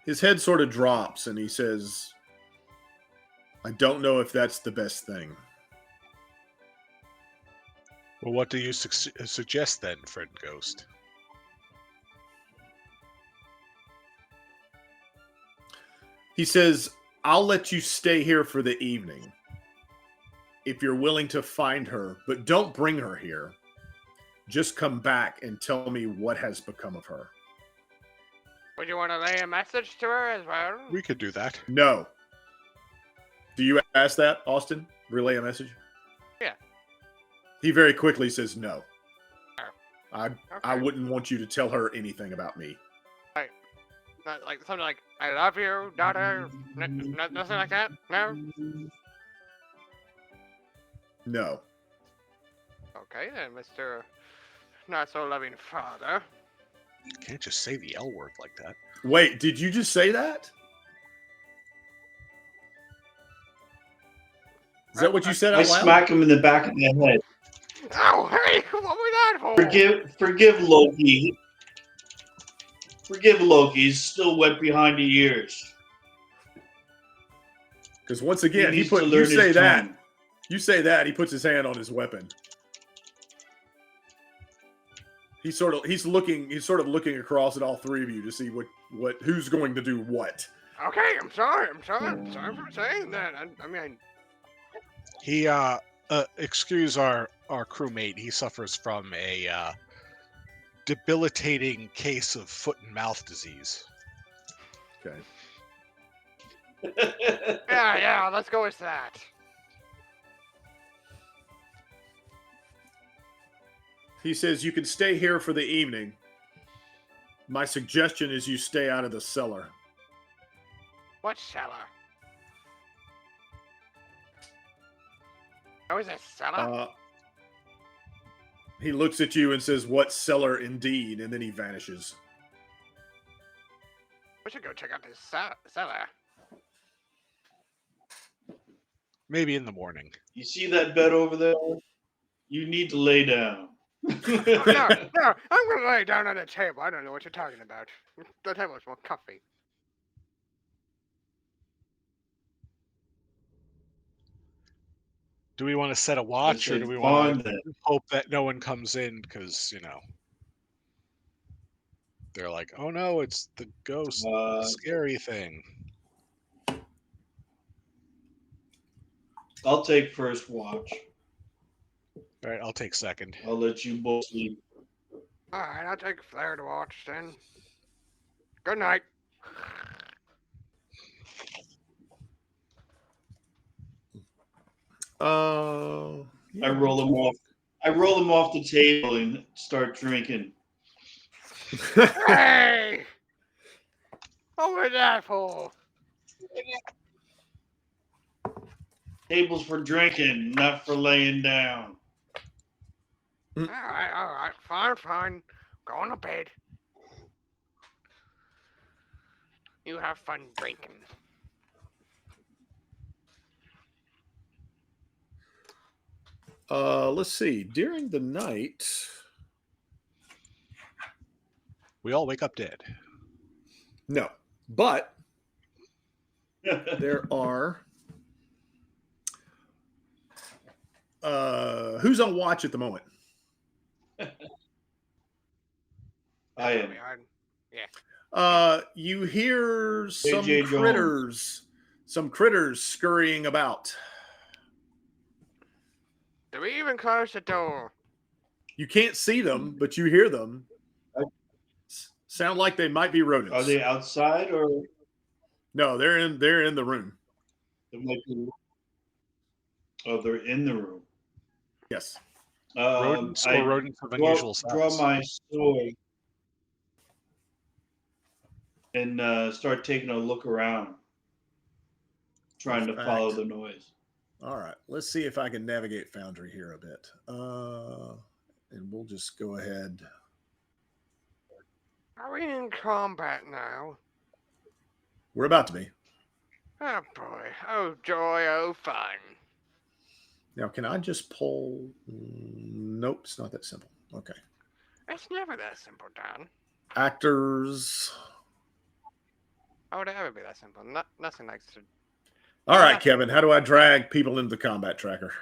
His head sort of drops and he says, I don't know if that's the best thing. Well, what do you suggest then, friend Ghost? He says, I'll let you stay here for the evening if you're willing to find her, but don't bring her here. Just come back and tell me what has become of her. Would you want to lay a message to her as well? We could do that. No. Do you ask that, Austin? Relay a message? Yeah. He very quickly says no. I Okay. wouldn't want you to tell her anything about me. Not like something like, I love you, daughter. Nothing like that? No? No. Okay then, Mr. Not so loving father. You can't just say the L word like that. Wait, did you just say that? Is that what you said I out loud? smack him in the back of the head. Oh, hey, what was that for? Forgive Loki. Forgive Loki. He's still wet behind the ears. Because once again, needs you to learn say his that. tone. You say that, he puts his hand on his weapon. He's sort of looking across at all three of you to see who's going to do what. Okay, I'm sorry for saying that. I mean, He excuse our crewmate. He suffers from a debilitating case of foot and mouth disease. Okay. yeah, let's go with that. He says you can stay here for the evening. My suggestion is you stay out of the cellar. What cellar? Oh, is it cellar? He looks at you and says, "What cellar indeed?" And then he vanishes. We should go check out this cellar. Maybe in the morning. You see that bed over there? You need to lay down. No, I'm gonna lay down on the table. I don't know what you're talking about. The table's more comfy. Do we want to set a watch, or do we want to hope that no one comes in? Because they're like, "Oh no, it's the ghost, scary thing." I'll take first watch. All right, I'll take second. I'll let you both sleep. All right, I'll take Flair to watch then. Good night. I roll him off. I roll him off the table and start drinking. Hey! What was that for? Tables for drinking, not for laying down. All right, fine. Going to bed. You have fun drinking. Let's see. During the night, we all wake up dead. No, but there are. Who's on watch at the moment? I am. Yeah. You hear some J.J. critters, scurrying about. Do we even close the door? You can't see them, but you hear them. Sound like they might be rodents. Are they outside or? No, they're in the room. They might be... Oh, they're in the room. Yes. Rodents or rodents of unusual size. Draw my sword and start taking a look around, trying to follow the noise. All right. Let's see if I can navigate Foundry here a bit. And we'll just go ahead. Are we in combat now? We're about to be. Oh boy. Oh joy. Oh fun. Now, can I just pull? Nope, it's not that simple. Okay. It's never that simple, Don. Actors. How would it ever be that simple? Nothing like to. All right, Kevin. How do I drag people into the combat tracker?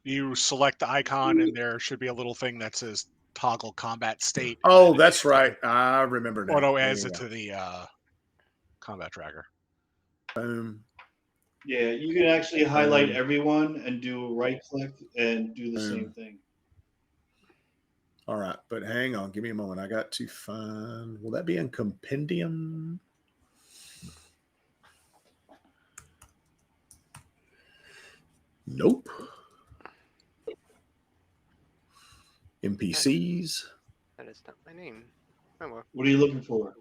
You select the icon, and there should be a little thing that says toggle combat state. Oh, that's right. I remember now. Auto adds it to the combat tracker. Boom. Yeah, you can actually highlight Boom. everyone and do a right click and do the same Boom. thing. All right, but hang on. Give me a moment. I got to find. Will that be in compendium? Nope. NPCs. That is not my name. Oh well. What are you looking for?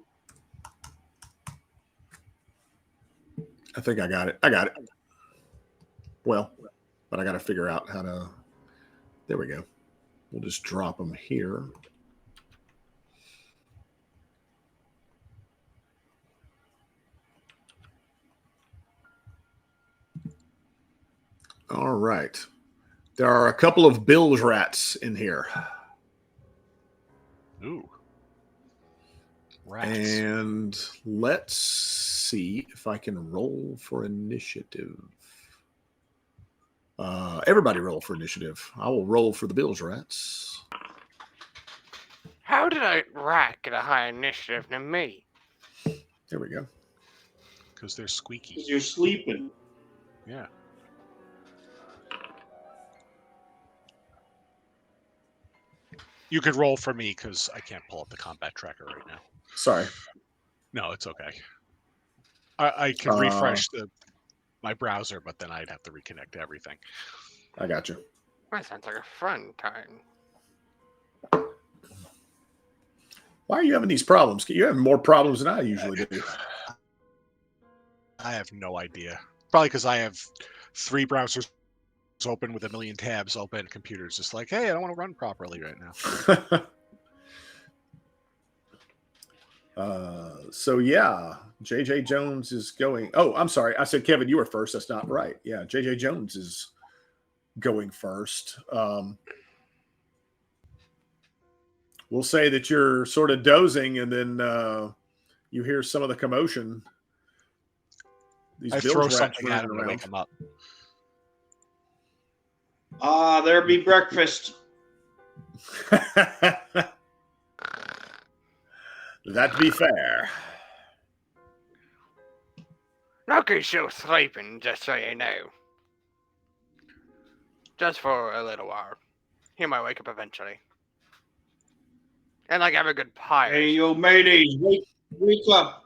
I think I got it. I got it. Well, but I got to figure out how to. There we go. We'll just drop them here. All right. There are a couple of bilge rats in here. Ooh. Rats. And let's see if I can roll for initiative. Everybody roll for initiative. I will roll for the bilge rats. How did a rat get a higher initiative than me? There we go. Because they're squeaky. Because you're sleeping. Yeah. You could roll for me because I can't pull up the combat tracker right now. Sorry. No, it's okay. I could refresh my browser, but then I'd have to reconnect to everything. I got you. That sounds like a fun time. Why are you having these problems? You're having more problems than I usually do. I have no idea. Probably because I have 3 browsers open with a million tabs open. Computer's just like, hey, I don't want to run properly right now. So yeah, JJ Jones is going. Oh, I'm sorry. I said Kevin, you were first. That's not right. Yeah, JJ Jones is going first. We'll say that you're sort of dozing, and then you hear some of the commotion. These I bilge throw rats something at running him to wake around. him up. There be breakfast. That'd be fair. Loki's still sleeping, just so you know. Just for a little while. He might wake up eventually. And like every good pirate. Hey, yo, mateys, wake up.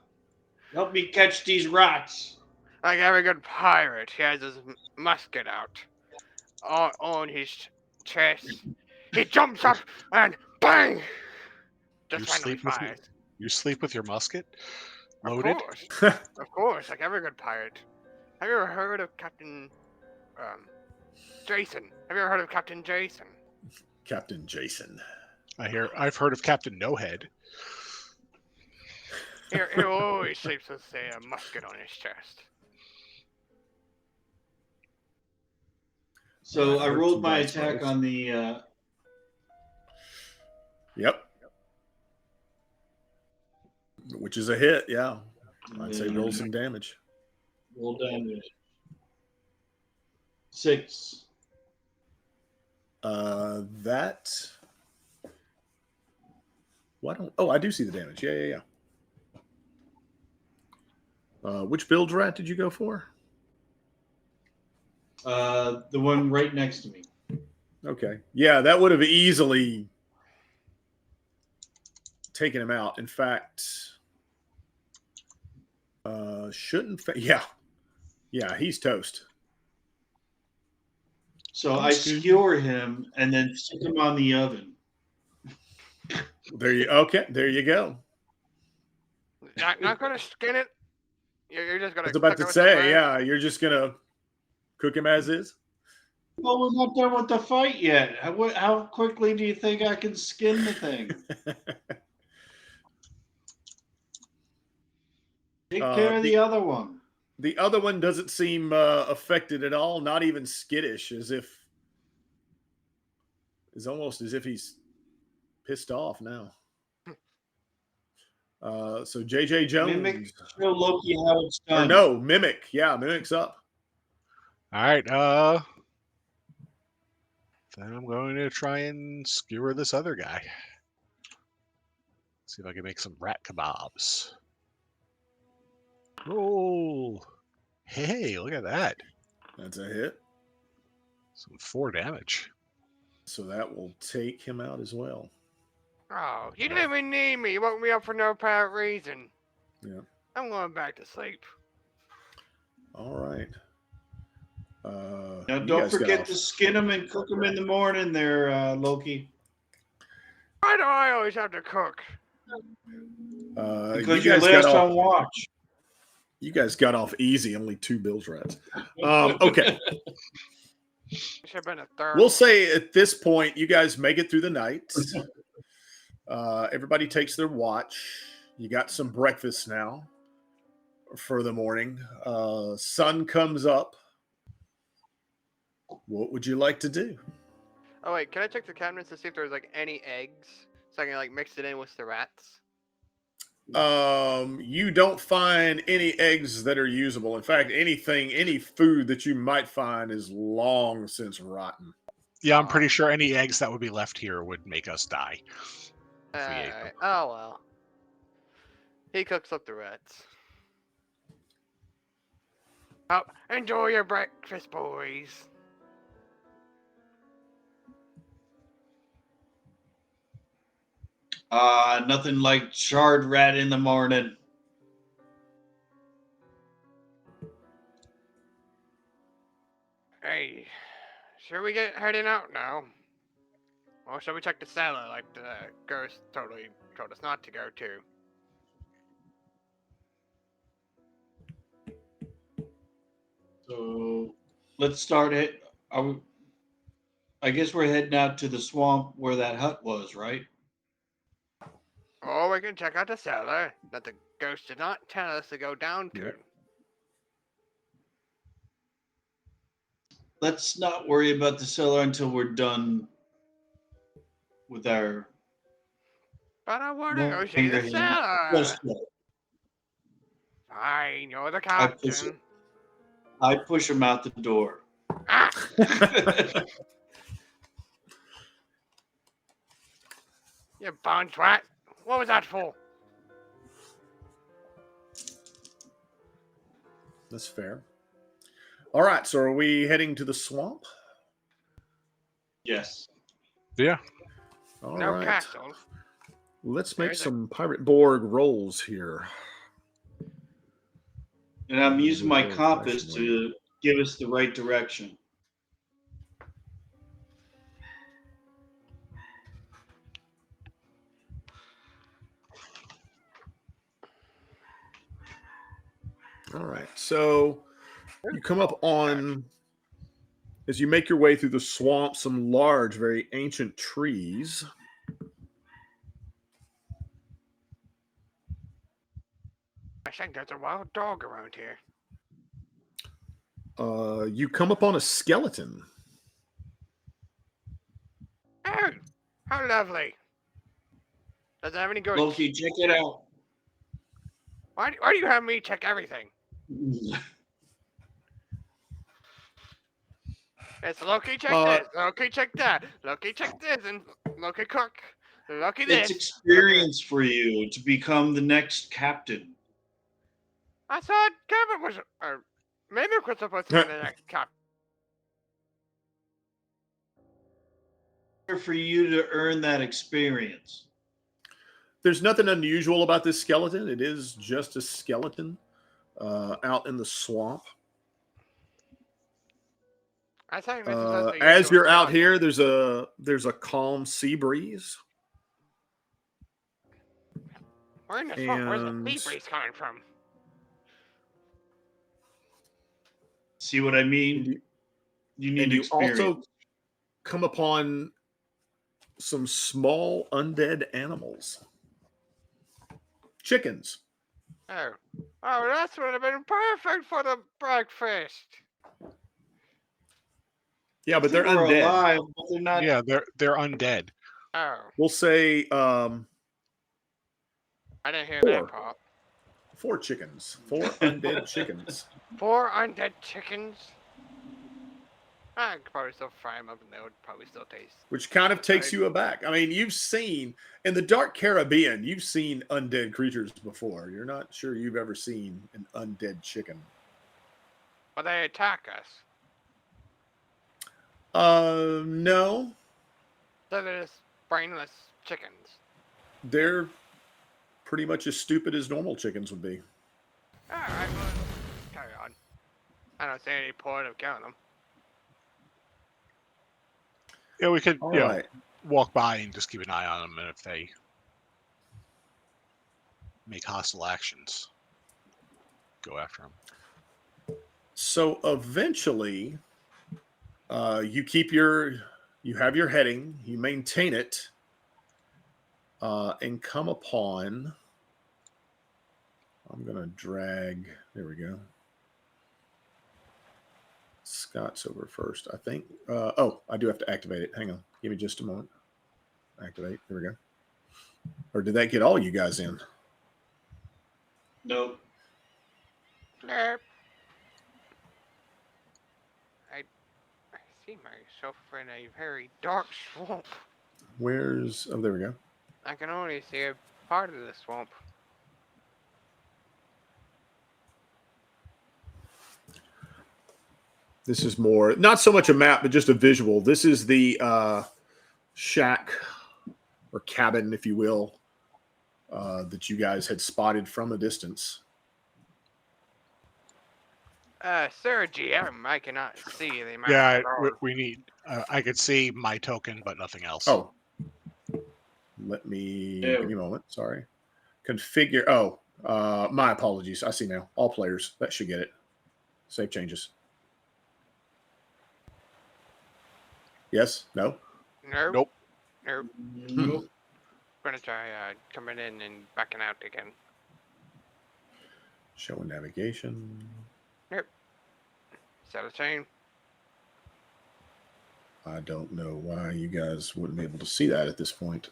Help me catch these rats. Like every good pirate, he has his musket out on his chest. He jumps up and bang! Just randomly fires. You sleep with your musket Of loaded? course. Of course, like every good pirate. Have you ever heard of Captain Jason? Have you ever heard of Captain Jason? Captain Jason. I've heard of Captain No Head. He always sleeps with a musket on his chest. So I Hurt rolled some my dice attack rolls. on the. Yep. Which is a hit, yeah. I'd say roll some damage. Roll damage. 6. That. Why don't? Oh, I do see the damage. Yeah. Which bilge rat did you go for? The one right next to me. Okay. Yeah, that would have easily taken him out. In fact, shouldn't. Yeah, he's toast. So I skewer him and then stick him on the oven. There you go. Not gonna skin it. You're just gonna. I was about cook it to with the say, bread? yeah, you're just gonna cook him as is. Well, we're not done with the fight yet. How quickly do you think I can skin the thing? Take care of the other one. The other one doesn't seem affected at all. Not even skittish, it's almost as if he's pissed off now. So JJ Jones. Mimic, show Loki how it's done. Or no, Mimic. Yeah, Mimic's up. All right. Then I'm going to try and skewer this other guy. See if I can make some rat kebabs. Roll. Hey, look at that. That's a hit. Some 4 damage. So that will take him out as well. Oh, you didn't even need me. You woke me up for no apparent reason. Yeah. I'm going back to sleep. All right. Now, you don't guys got forget off. to skin them and cook them in the morning there, Loki. Why do I always have to cook? You Because you're guys got last off. on watch. You guys got off easy. Only 2 bilge rats. Okay. Should have been a third. We'll say at this point, you guys make it through the night. Everybody takes their watch. You got some breakfast now for the morning. Sun comes up. What would you like to do? Oh wait, can I check the cabinets to see if there's like any eggs, so I can like mix it in with the rats? You don't find any eggs that are usable. In fact, any food that you might find is long since rotten. Yeah, I'm pretty sure any eggs that would be left here would make us die. If we ate them. Alright. Oh well. He cooks up the rats. Oh, enjoy your breakfast, boys. Nothing like charred rat in the morning. Hey, should we get heading out now? Or shall we check the cellar like the ghost totally told us not to go to? So let's start it. I guess we're heading out to the swamp where that hut was, right? Or we can check out the cellar that the ghost did not tell us to go down to. Yep. Let's not worry about the cellar until we're done with our. But I want to go see Finger the hand. cellar. Just- Fine, you're the I push captain. I push him out the door. Ah! You bunch rat. What was that for? That's fair. All right, so are we heading to the swamp? Yes. Yeah. All No right. castle. Let's make There's a- some Pirate Borg rolls here. And I'm using my Borg compass flashlight. to give us the right direction. All right, so you come up on, as you make your way through the swamp, some large, very ancient trees. I think there's a wild dog around here. You come upon a skeleton. Oh, how lovely. Does it have any goods? Loki, check it out. Why do you have me check everything? It's Loki check this, Loki check that, Loki check this, and Loki cook, Loki this. It's experience for you to become the next captain. I thought Kevin was, or Mimic was supposed to be the next captain. For you to earn that experience. There's nothing unusual about this skeleton. It is just a skeleton out in the swamp. I think this is As you're out here, there's a calm sea breeze. We're in the swamp. Where's the and- sea breeze coming from? See what I mean? You need And you experience. also come upon some small undead animals. Chickens. Oh, that would have been perfect for the breakfast. Yeah, but they're They were undead. alive, but they're not. Yeah, they're undead. Oh, We'll say I didn't hear 4. that part. 4 chickens. 4 undead chickens. 4 undead chickens. I could probably still fry them up and they would probably still taste. Which kind of takes you aback. I mean, you've seen, in the Dark Caribbean, you've seen undead creatures before. You're not sure you've ever seen an undead chicken. Will they attack us? No, So they're just brainless chickens. they're pretty much as stupid as normal chickens would be. Alright, well, carry on. I don't see any point of killing them. Yeah, we could, All right. walk by and just keep an eye on them, and if they make hostile actions, go after them. So eventually, you have your heading, you maintain it, and come upon. I'm gonna drag. There we go. Scott's over first, I think. Oh, I do have to activate it. Hang on. Give me just a moment. Activate. There we go. Or did that get all you guys in? Nope. Nerp. I see myself in a very dark swamp. Where's. Oh, there we go. I can only see a part of the swamp. This is more, not so much a map, but just a visual. This is the shack or cabin, if you will, that you guys had spotted from a distance. Sir GM, I cannot see the map Yeah, at all. we need. I could see my token, but nothing else. Oh, let me There. give me a moment. Sorry. Configure. Oh, my apologies. I see now. All players. That should get it. Save changes. Yes? No? Nope. Nope. Nope. Nope. I'm gonna try coming in and backing out again. Show navigation. Set a chain. I don't know why you guys wouldn't be able to see that at this point.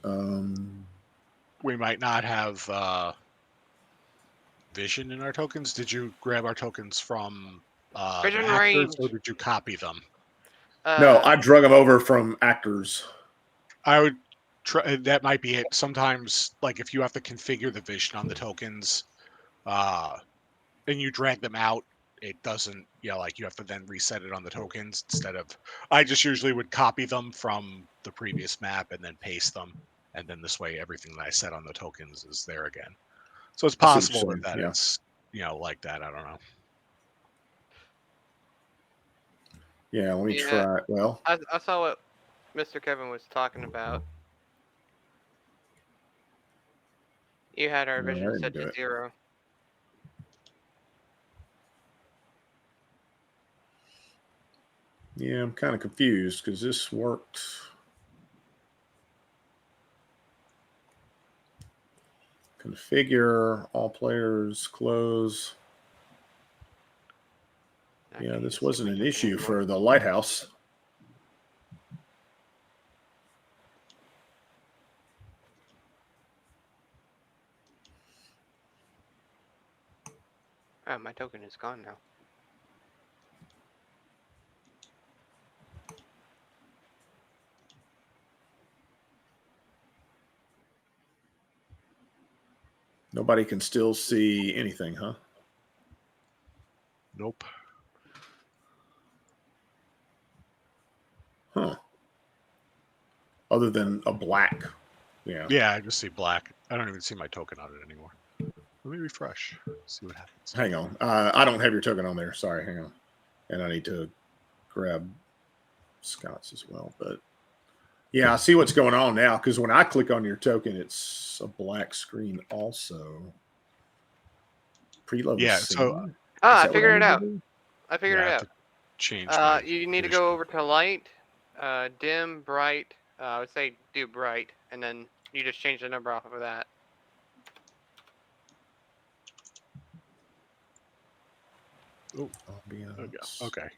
We might not have vision in our tokens. Did you grab our tokens from Vision the actors, range. or did you copy them? No, I drug them over from actors. I would try. That might be it. Sometimes, like if you have to configure the vision on the tokens, and you drag them out, it doesn't. Like you have to then reset it on the tokens instead of. I just usually would copy them from the previous map and then paste them, and then this way everything that I set on the tokens is there again. So it's I see what you're possible saying, that yeah. it's like that. I don't know. Yeah, let me Yeah. try. Well, I saw what Mr. Kevin was talking about. You had our No, I vision didn't set do to it. 0. yeah, I'm kind of confused because this worked. Configure all players, close. I Yeah, can't this even see wasn't my an token issue anymore. for the lighthouse. Oh, my token is gone now. Nobody can still see anything, huh? Nope. Huh. Other than a black. Yeah. Yeah, I just see black. I don't even see my token on it anymore. Let me refresh. See what happens. Hang on. I don't have your token on there. Sorry. Hang on. And I need to grab Scott's as well. But yeah, I see what's going on now because when I click on your token, it's a black screen also. Preload Yeah, scene. so Is Ah, I that what figured it need to out. do? I figured yeah, I it have out. to change my You need to vision. go over to light, dim, bright. I would say do bright, and then you just change the number off of that. Oh, Ambiance. there we go. Okay.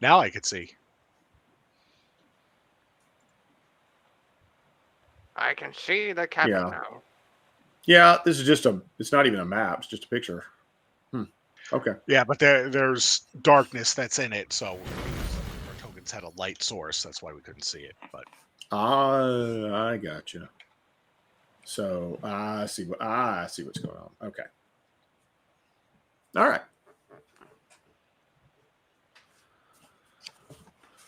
Now I can see. I can see the cabin Yeah. now. Yeah, this is just it's not even a map. It's just a picture. Okay. Yeah, but there's darkness that's in it, so our tokens had a light source. That's why we couldn't see it. But I got you. So I see what's going on. Okay. All right.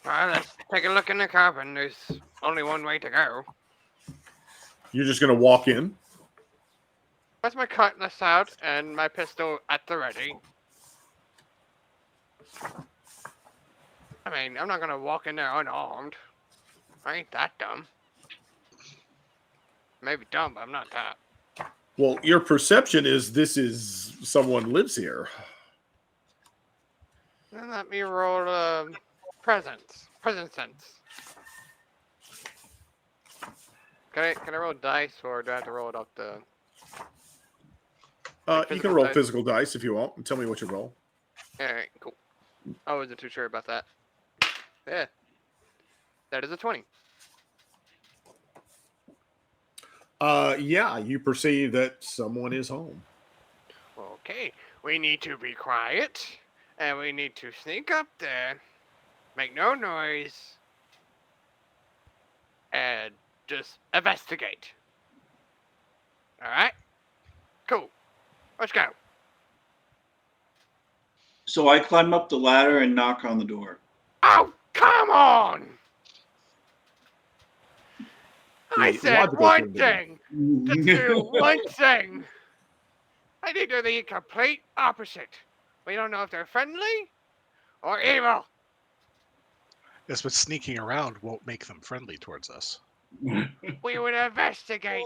Well, let's take a look in the cabin. There's only one way to go. You're just going to walk in? Where's my cutlass out and my pistol at the ready? I mean, I'm not gonna walk in there unarmed. I ain't that dumb. Maybe dumb, but I'm not that. Well, your perception is this is someone lives here. Then let me roll presence. Present sense. Can I roll dice or do I have to roll it off the You can physical roll dice? physical dice if you want and tell me what you roll. Alright, cool. I wasn't too sure about that. Yeah. That is a 20. Yeah, you perceive that someone is home. Okay. We need to be quiet. And we need to sneak up there. Make no noise. And just investigate. Alright? Cool. Let's go. So I climb up the ladder and knock on the door. Oh, come on! I The said logical one thing to do. thing! Just do one thing! I think they're the complete opposite. We don't know if they're friendly or evil. Yes, but sneaking around won't make them friendly towards us. We would investigate.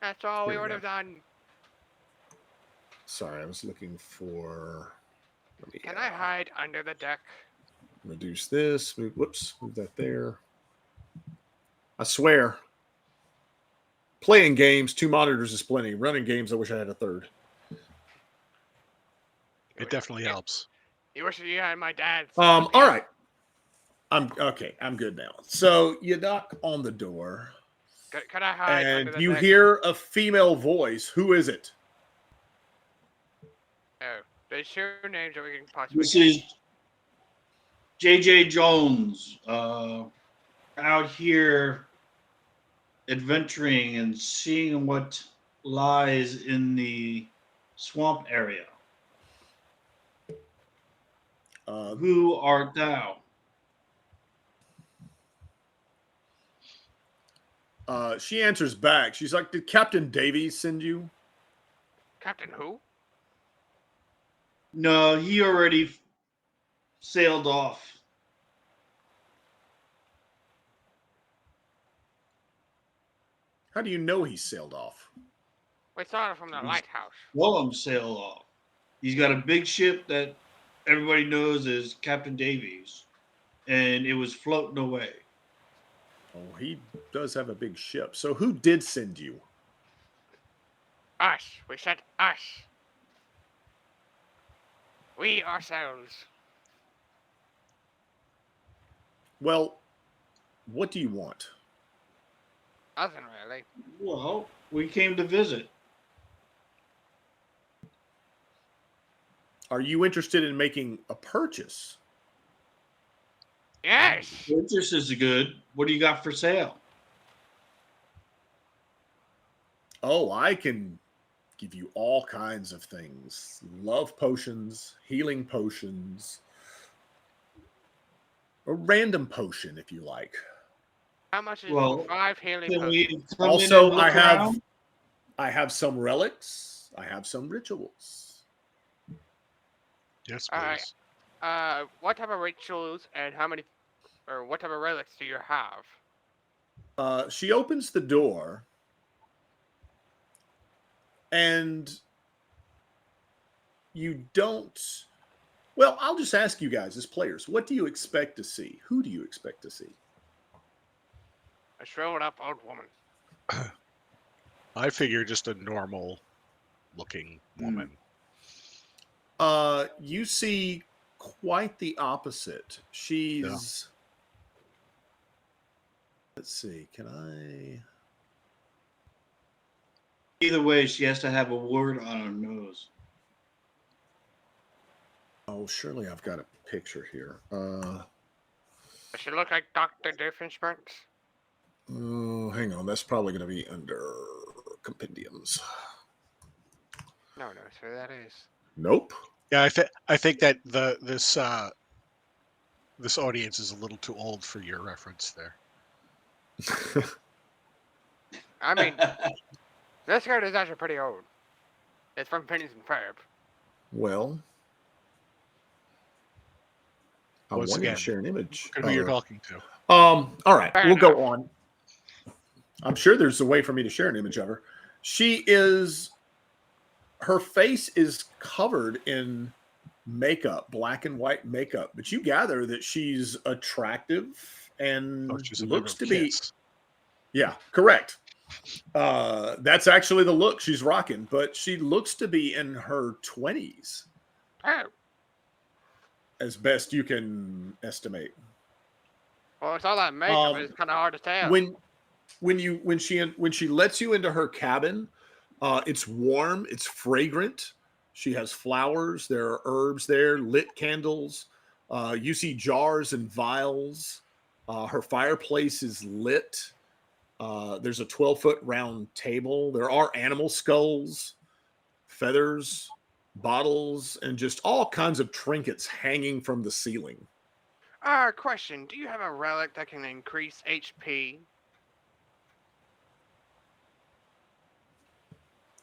That's all we Here we would go. have done. Sorry, I was looking for. Let me, Can I hide under the deck? reduce this? Move that there. I swear. Playing games, 2 monitors is plenty. Running games, I wish I had a third. It definitely helps. You wish you had my dad's. All right. I'm okay. I'm good now. So you knock on the door, Could I hide under and the you deck? hear a female voice. Who is it? Oh, there's 2 names that we can possibly This get. is J.J. Jones, out here adventuring and seeing what lies in the swamp area. Who art thou? She answers back. She's like, "Did Captain Davies send you?" Captain who? No, he already sailed off. How do you know he sailed off? We saw it from the lighthouse. Willem sailed off. He's got a big ship that everybody knows as Captain Davies, and it was floating away. Oh, he does have a big ship. So who did send you? Us. We said us. We ourselves. Well, what do you want? Nothing really. Well, we came to visit. Are you interested in making a purchase? Yes. Purchase is good. What do you got for sale? Oh, I can give you all kinds of things. Love potions, healing potions, a random potion if you like. How much is Well, 5 healing Can potions? we come in Also, and look around? I have some relics. I have some rituals. Yes, All right. please. What type of rituals and how many, or what type of relics do you have? She opens the door, and you don't. Well, I'll just ask you guys as players, what do you expect to see? Who do you expect to see? A shriveled up old woman. I figure just a normal looking woman. You see quite the opposite. She's. Let's see. Can I? Either way, she has to have a word on her nose. Oh, surely I've got a picture here. Does she look like Dr. Doofenshmirtz? Oh, hang on. That's probably going to be under compendiums. No, so that is. Nope. Yeah, I think that this This audience is a little too old for your reference there. I mean, this card is actually pretty old. It's from Pennies and Ferb. Well, I Once wanted to again, share an image. Look at who you're talking to. All right, Fair we'll enough. go on. I'm sure there's a way for me to share an image of her. Her face is covered in makeup, black and white makeup, but you gather that she's attractive and Oh, she's a member looks of to be. Kiss. Yeah, correct. That's actually the look she's rocking, but she looks to be in her 20s, Oh, as best you can estimate. well, it's all that makeup. Um, It's kind of hard to tell. when she lets you into her cabin, it's warm, it's fragrant. She has flowers. There are herbs there, lit candles. You see jars and vials. Her fireplace is lit. There's a 12-foot round table. There are animal skulls, feathers, bottles, and just all kinds of trinkets hanging from the ceiling. Question. Do you have a relic that can increase HP?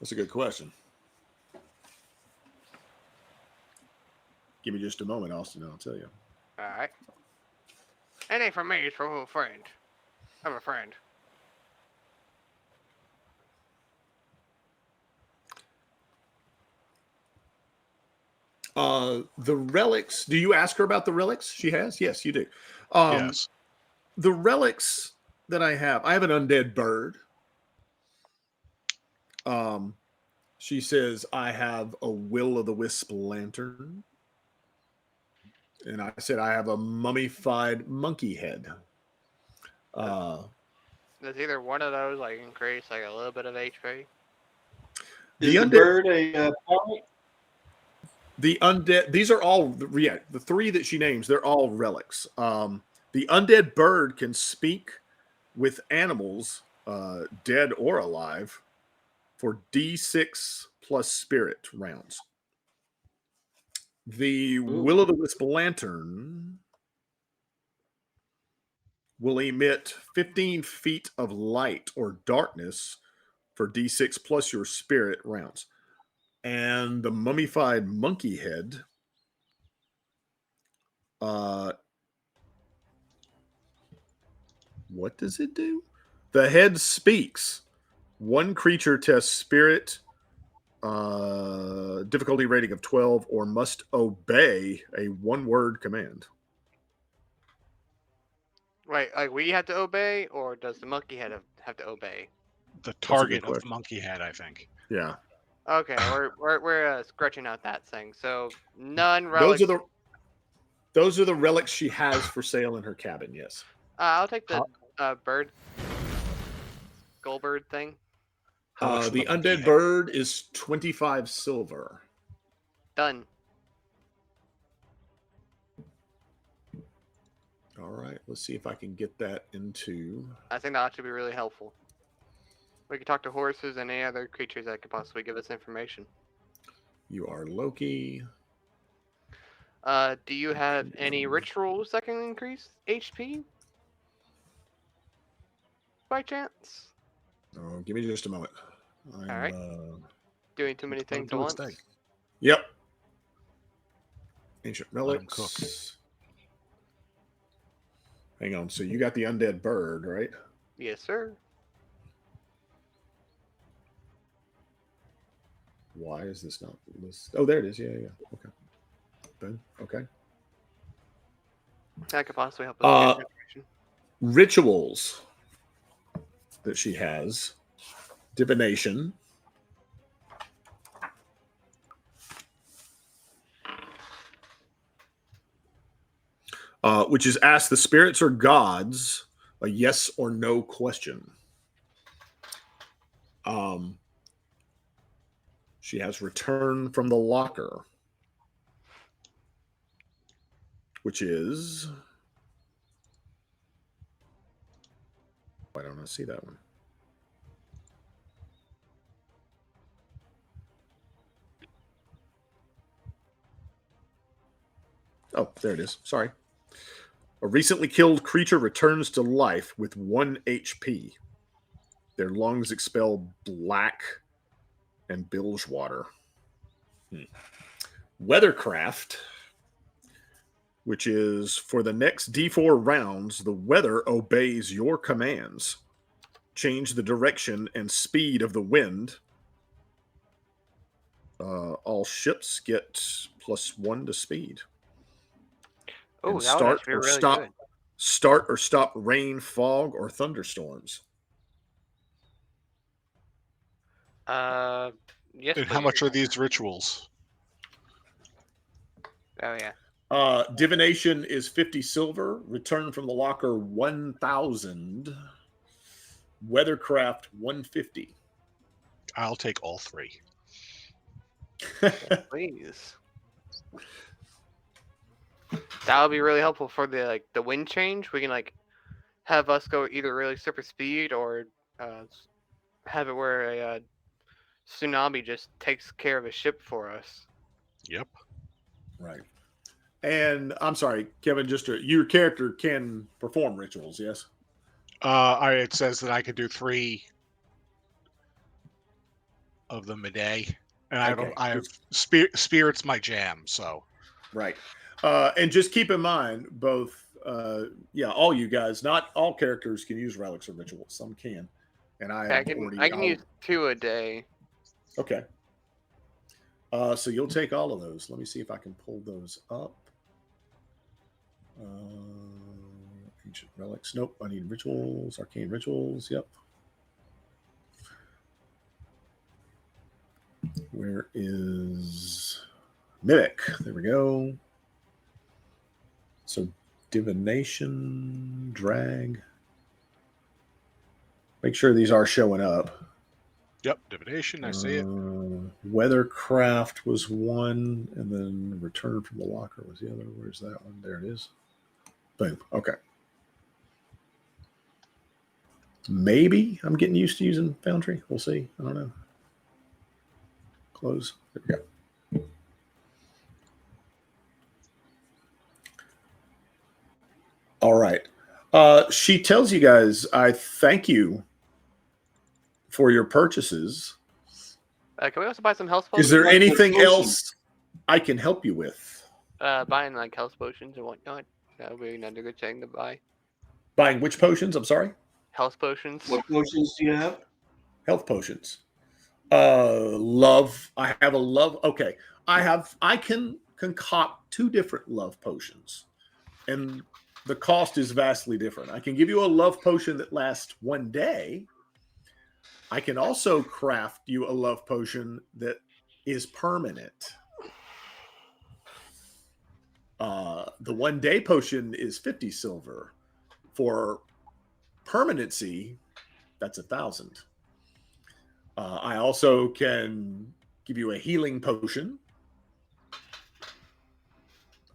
That's a good question. Give me just a moment, Austin, and I'll tell you. Alright. It ain't for me, it's for a friend. I have a friend. The relics. Do you ask her about the relics she has? Yes, you do. Yes. The relics that I have an undead bird. She says, I have a will-o'-the-wisp lantern. And I said, I have a mummified monkey head. Does either one of those like increase like a little bit of HP? Is The the undead- bird a parrot? The undead, these are all, the three that she names, they're all relics. The undead bird can speak with animals, dead or alive, for D6 plus spirit rounds. The will-o'-the-wisp lantern will emit 15 feet of light or darkness for D6 plus your spirit rounds. And the mummified monkey head what does it do? The head speaks. One creature tests spirit, difficulty rating of 12, or must obey a one-word command. Wait, like we have to obey, or does the monkey head have to obey? The a good target of the question. monkey head, I think. Yeah. Okay, we're scratching out that thing. So none relics. Those are the relics she has for sale in her cabin. Yes. I'll take the bird, Goldbird thing. How much for The monkey undead head? bird is 25 silver. Done. All right. Let's see if I can get that into. I think that ought to be really helpful. We could talk to horses and any other creatures that could possibly give us information. You are Loki. Do you have any rituals that can increase HP? By chance? Oh, give me just a moment. I'm, All right. Doing too many Let him things do at his once. thing. Yep. Ancient Let him cook. relics. Hang on. So you got the undead bird, right? Yes, sir. Why is this not listed? Oh, there it is. Yeah. Okay. Then okay. That could possibly help us get information. Rituals that she has: divination, which is ask the spirits or gods a yes or no question. She has return from the locker, which is. Why don't I see that one? Oh, there it is. Sorry. A recently killed creature returns to life with 1 HP. Their lungs expel black and bilge water. Weathercraft, which is for the next D4 rounds, the weather obeys your commands. Change the direction and speed of the wind. All ships get +1 to speed. Oh, And that would start actually be or really stop, good. start or stop rain, fog, or thunderstorms. Yes, And how please. much are these rituals? Oh yeah. Divination is 50 silver. Return from the locker 1,000. Weathercraft 150. I'll take all 3. Please. That would be really helpful for the wind change. We can have us go either really super speed or have it where a tsunami just takes care of a ship for us. Yep. Right. And I'm sorry, Kevin, your character can perform rituals, yes? It says that I could do 3 of them a day. And Okay. I have spirit's my jam, so. Right. And just keep in mind, both, all you guys, not all characters can use relics or rituals. Some can. And I can use 2 a day. Okay. So you'll take all of those. Let me see if I can pull those up. Ancient relics. Nope. I need rituals. Arcane rituals. Yep. Where is Mimic? There we go. So divination, drag. Make sure these are showing up. Yep, divination, I see it. Weathercraft was 1, and then return from the locker was the other. Where's that one? There it is. Boom. Okay. Maybe I'm getting used to using Foundry. We'll see. I don't know. Close. There we go. All right. She tells you guys, I thank you for your purchases. Can we also buy some health potions? Is there anything potions. else I can help you with? Buying health potions and whatnot. That would be another good thing to buy. Buying which potions? I'm sorry? Health potions. What potions do you have? Health potions. Love. I have a love. Okay. I can concoct 2 different love potions. And the cost is vastly different. I can give you a love potion that lasts 1 day. I can also craft you a love potion that is permanent. The 1 day potion is 50 silver. For permanency, that's 1,000. I also can give you a healing potion.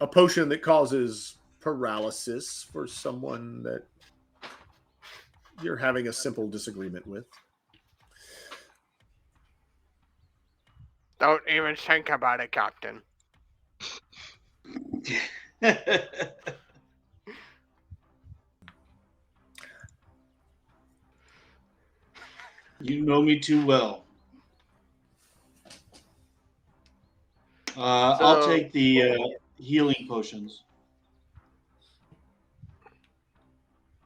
A potion that causes paralysis for someone that you're having a simple disagreement with. Don't even think about it, Captain. You know me too well. I'll take the healing potions.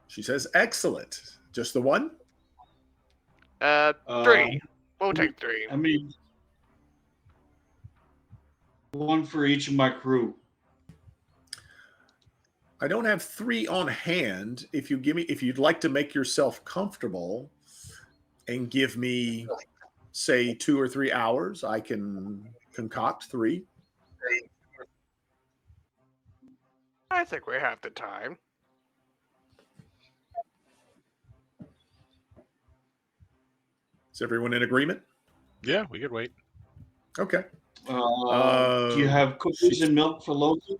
She says, excellent. Just the 1? 3. We'll take 3. I mean, 1 for each of my crew. I don't have 3 on hand. If you'd like to make yourself comfortable and give me, say, 2 or 3 hours, I can concoct 3. I think we have the time. Is everyone in agreement? Yeah, we could wait. Okay. Do you have cookies and milk for Loki?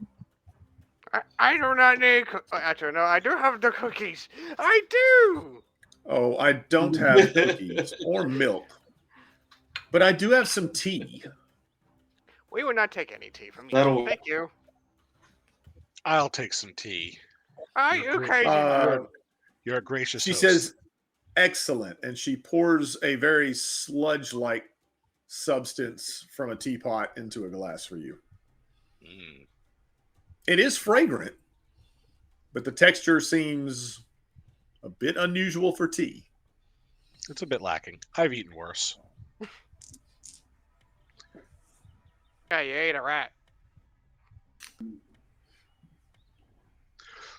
I do not need. Actually, no, I do have the cookies. I do. Oh, I don't have cookies or milk, but I do have some tea. We would not take any tea from you. That'll- Thank you. I'll take some tea. Are You're you great. crazy, Uh, man? You're a gracious she host. says, "Excellent," and she pours a very sludge-like substance from a teapot into a glass for you. Mm. It is fragrant, but the texture seems a bit unusual for tea. It's a bit lacking. I've eaten worse. Yeah, you ate a rat.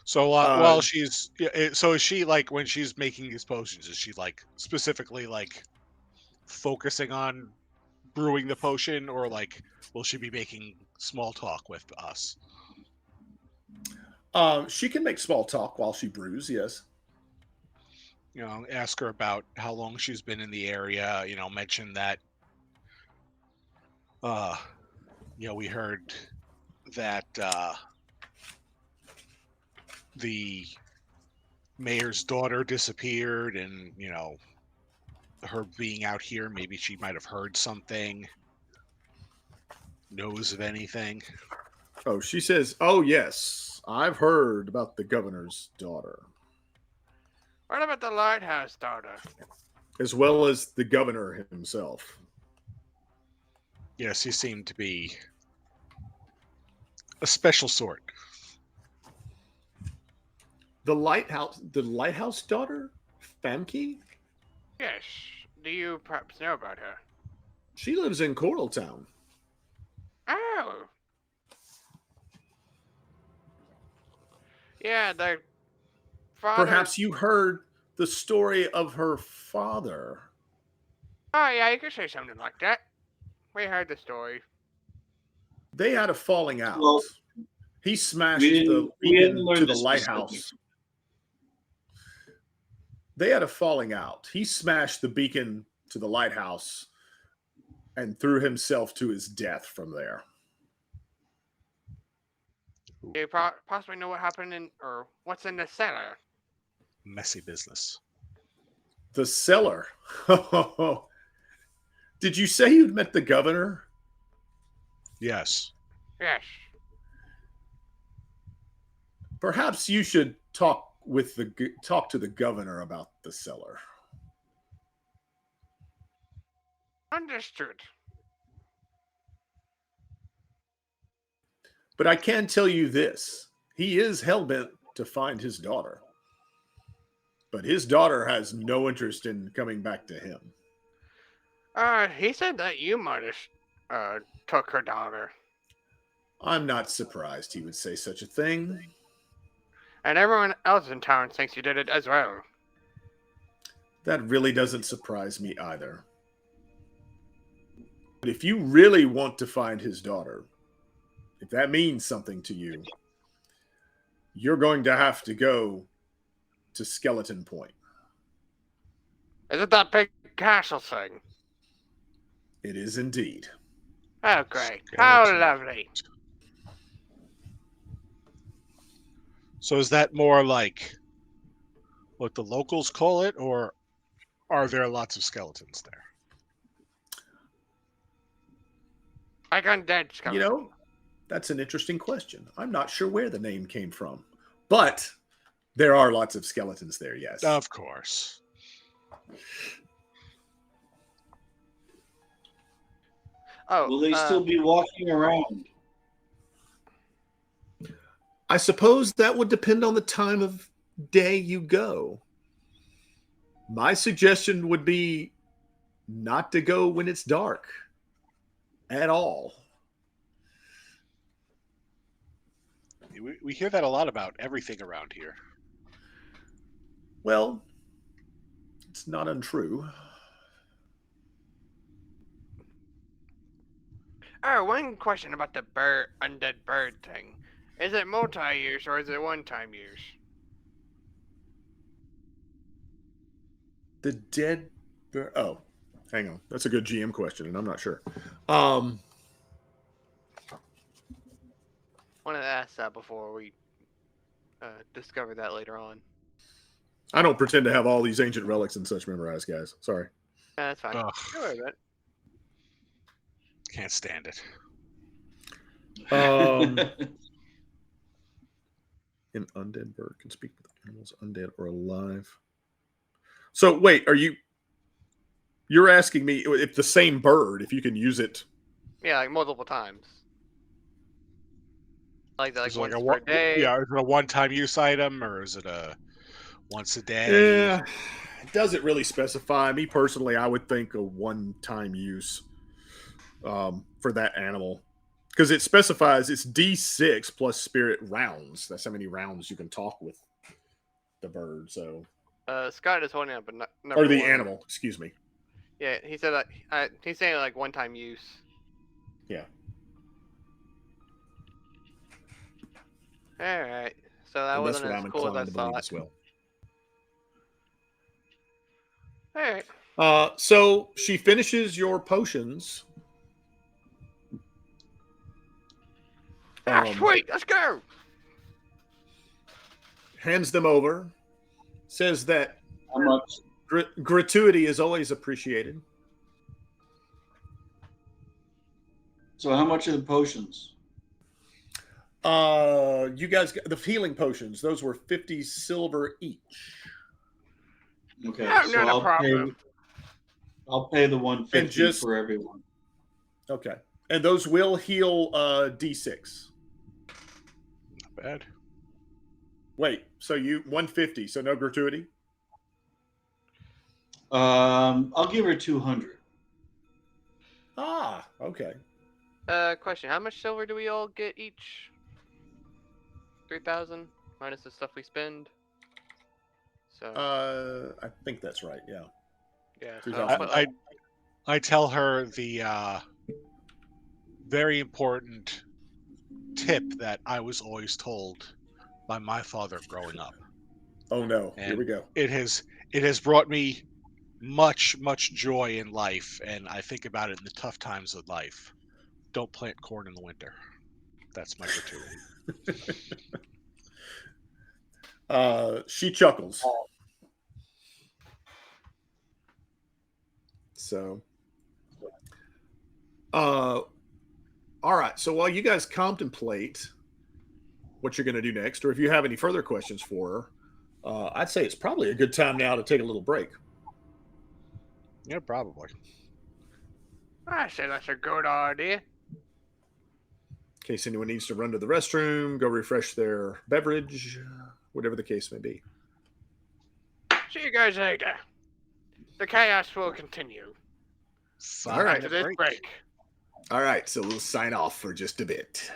So Uh, while she's, so is she like when she's making these potions? Is she like specifically like focusing on brewing the potion, or like will she be making small talk with us? she can make small talk while she brews. Yes. Ask her about how long she's been in the area. Mention that uh, we heard that the mayor's daughter disappeared, and her being out here, maybe she might have heard something, knows of anything. Oh, she says, "Oh yes, I've heard about the governor's daughter, What about the lighthouse daughter? as well as the governor himself." Yes, he seemed to be a special sort. The lighthouse daughter, Famke. Yes. Do you perhaps know about her? She lives in Coraltown. Oh. Yeah, the father. Perhaps you heard the story of her father. Oh, yeah, you could say something like that. We heard the story. They had a falling out. Well, He we smashed didn't the we didn't beacon learn to the the lighthouse. specifics. They had a falling out. He smashed the beacon to the lighthouse and threw himself to his death from there. Do you possibly know what happened or what's in the cellar? Messy business. The cellar. Did you say you'd met the governor? Yes. Yes. Perhaps you should talk to the governor about the cellar. Understood. But I can tell you this. He is hell-bent to find his daughter. But his daughter has no interest in coming back to him. He said that you might have took her daughter. I'm not surprised he would say such a thing. And everyone else in town thinks you did it as well. That really doesn't surprise me either. But if you really want to find his daughter, if that means something to you, you're going to have to go to Skeleton Point. Is it that big castle thing? It is indeed. Oh, great. How Skeleton. lovely. So is that more like what the locals call it, or are there lots of skeletons there? Like undead skeleton. You know, that's an interesting question. I'm not sure where the name came from. But there are lots of skeletons there, yes. Of course. Oh, Will they still be walking around? I suppose that would depend on the time of day you go. My suggestion would be not to go when it's dark at all. We hear that a lot about everything around here. Well, it's not untrue. Oh, one question about the undead bird thing. Is it multi-use or is it one-time use? The dead bird. Oh, hang on. That's a good GM question, and I'm not sure. Wanted to ask that before we discover that later on. I don't pretend to have all these ancient relics and such memorized, guys. Sorry. Yeah, that's fine. Ugh, Don't worry about it. can't stand it. An undead bird can speak with animals, undead or alive. So wait, you're asking me if the same bird, if you can use it? Yeah, like multiple times. Like Is it like once a per day. yeah? Is it a one-time use item or is it a once a day? Yeah, it doesn't really specify. Me personally, I would think a one-time use for that animal because it specifies it's D6 plus spirit rounds. That's how many rounds you can talk with the bird. So, Scott is holding up a number or the one. animal, excuse me. Yeah, he said he's saying like one-time use. Yeah. All right, so that And that's wasn't what as I'm cool as I inclined to believe thought. as well. All right. So she finishes your potions. Sweet, let's go. Hands them over. Says that How much? gratuity is always appreciated. So how much are the potions? You guys got the healing potions. Those were 50 silver each. Okay, Oh, so not a problem. I'll pay the And 150 just for everyone. okay. And those will heal D6. Not bad. Wait, so you 150, so no gratuity? I'll give her 200. Ah, okay. Question: how much silver do we all get each? 3,000 minus the stuff we spend. So I think that's right, yeah. yeah, so I'll 3,000. put like I tell her the very important tip that I was always told by my father growing up, Oh no, here and we go. it has brought me much joy in life, and I think about it in the tough times of life. Don't plant corn in the winter. That's my gratuity. She chuckles. So all right. So while you guys contemplate what you're going to do next, or if you have any further questions for her, I'd say it's probably a good time now to take a little break. Yeah, probably. I say that's a good idea. In case anyone needs to run to the restroom, go refresh their beverage, whatever the case may be. See you guys later. The chaos will continue All right. after this break. All right. So we'll sign off for just a bit.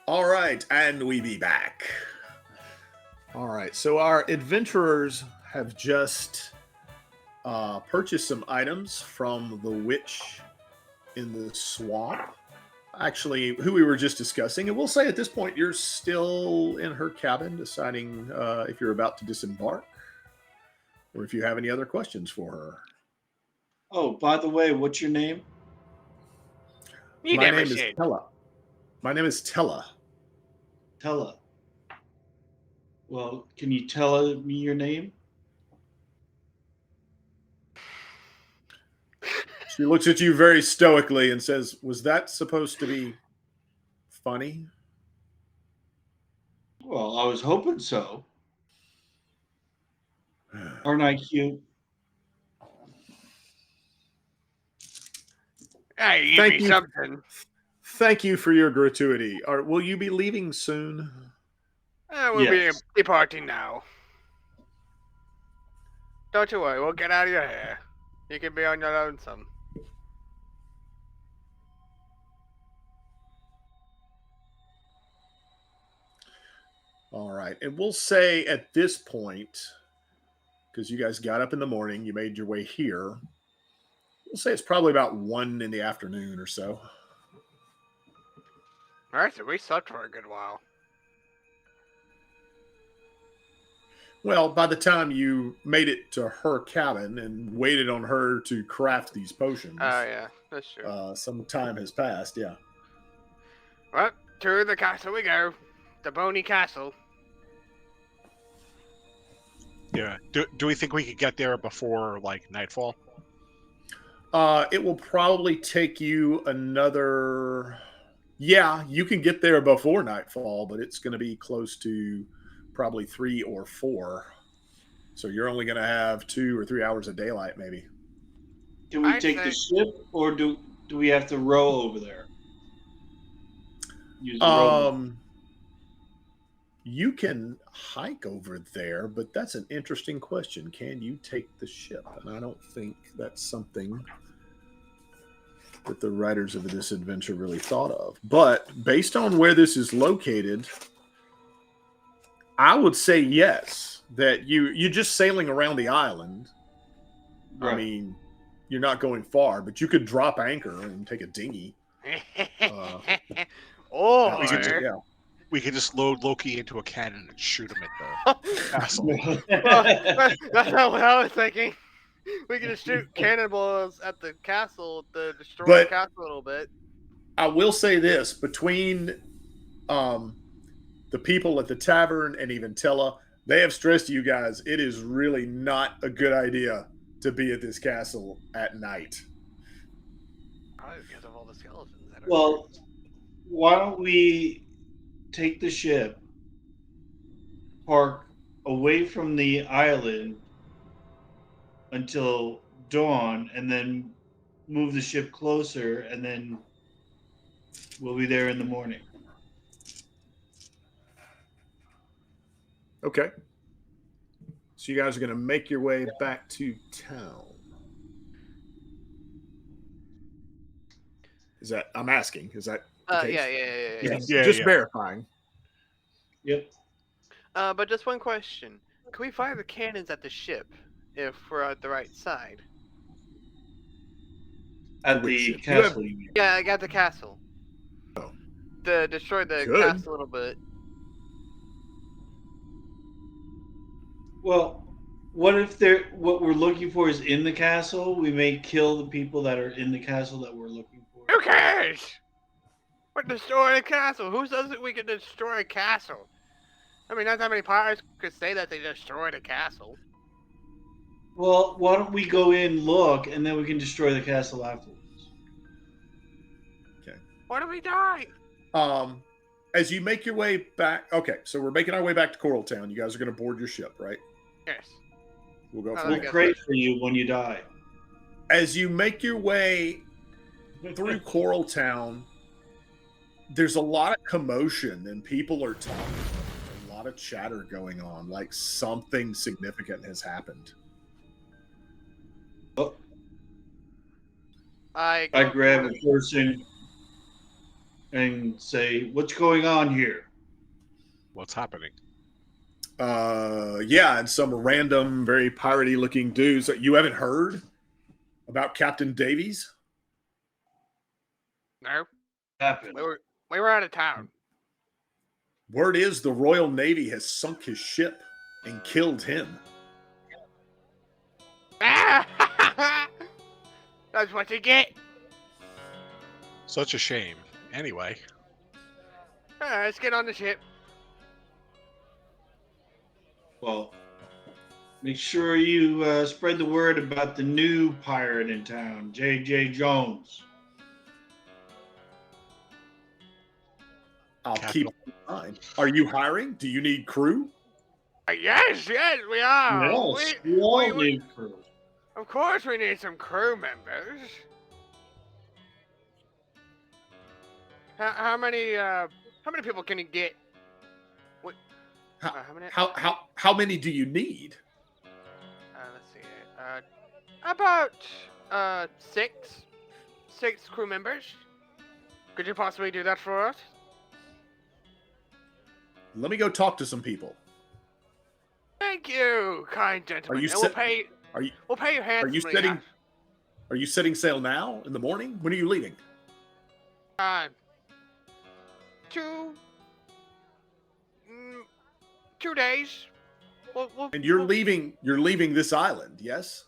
All right, and we be back. All right, so our adventurers have just purchased some items from the witch in the swamp. Actually, who we were just discussing. And we'll say at this point, you're still in her cabin deciding if you're about to disembark or if you have any other questions for her. Oh, by the way, what's your name? You My never name is should. Tella. My name is Tella. Tella. Well, can you tell me your name? She looks at you very stoically and says, "Was that supposed to be funny?" Well, I was hoping so. Aren't I cute? Hey, you Thank be you. something. Thank you for your gratuity. Will you be leaving soon? We'll be Yes. departing now. Don't you worry, we'll get out of your hair. You can be on your lonesome. All right. And we'll say at this point, because you guys got up in the morning, you made your way here. We'll say it's probably about 1 in the afternoon or so. Alright, so we slept for a good while. Well, by the time you made it to her cabin and waited on her to craft these potions, Oh, yeah, that's true. some time has passed. Yeah. Well, to the castle we go. The Bony Castle. Yeah. Do we think we could get there before like nightfall? It will probably take you another. Yeah, you can get there before nightfall, but it's going to be close to probably 3 or 4. So you're only going to have 2 or 3 hours of daylight, maybe. Can we I'd take the say- ship, or do we have to row over there? Use the rowboat. You can hike over there, but that's an interesting question. Can you take the ship? And I don't think that's something that the writers of this adventure really thought of. But based on where this is located, I would say yes. That you're just sailing around the island. Right. I mean, you're not going far, but you could drop anchor and take a dinghy. Or Yeah. We could just load Loki into a cannon and shoot him at the castle. that's not what I was thinking. We can just shoot cannonballs at the castle to destroy But- the castle a little bit. I will say this: between the people at the tavern and even Tella, they have stressed to you guys it is really not a good idea to be at this castle at night. Probably because of all the skeletons that are Well, why don't we take the ship, park away from the island until dawn, and then move the ship closer, and then we'll be there in the morning. Okay. So you guys are going to make your way back to town. Is that? I'm asking. Is that? the case? Yeah. Yes. Yeah, Just yeah. verifying. Yep. But just one question: can we fire the cannons at the ship if we're at the right side? At Which the ship? castle, you mean? Yeah, I got the castle. Oh. To destroy the Good. castle a little bit. Well, what if what we're looking for is in the castle? We may kill the people that are in the castle that we're looking for. Who cares? We're destroying a castle. Who says that we can destroy a castle? I mean, not that many pirates could say that they destroyed a castle. Well, why don't we go in, look, and then we can destroy the castle afterwards? What if we die? As you make your way back, okay, so we're making our way back to Coral Town. You guys are going to board your ship, right? Yes. We'll go Oh, from We'll I there. guess pray for you when you die. As you make your way through Coral Town, there's a lot of commotion and people are talking. There's a lot of chatter going on, like something significant has happened. Oh, I I grab a person. and say, "What's going on here?" What's happening? Yeah, and some random, very piratey looking dudes that you haven't heard about Captain Davies. No, Happened. we were out of town. Word is the Royal Navy has sunk his ship and killed him. That's what you get. Such a shame. Anyway, Let's get on the ship. Well, make sure you spread the word about the new pirate in town, J.J. Jones. I'll Captain- keep it in mind. Are you hiring? Do you need crew? Yes, we are. Yes, we all we- need crew. Of course, we need some crew members. How many people can you get? What? How, how many? how many do you need? Let's see. About six crew members. Could you possibly do that for us? Let me go talk to some people. Thank you, kind gentlemen. you And set- we'll pay you handsomely. setting- Are you setting sail now in the morning? When are you leaving? Uh, 2 days. And you're leaving this island, yes?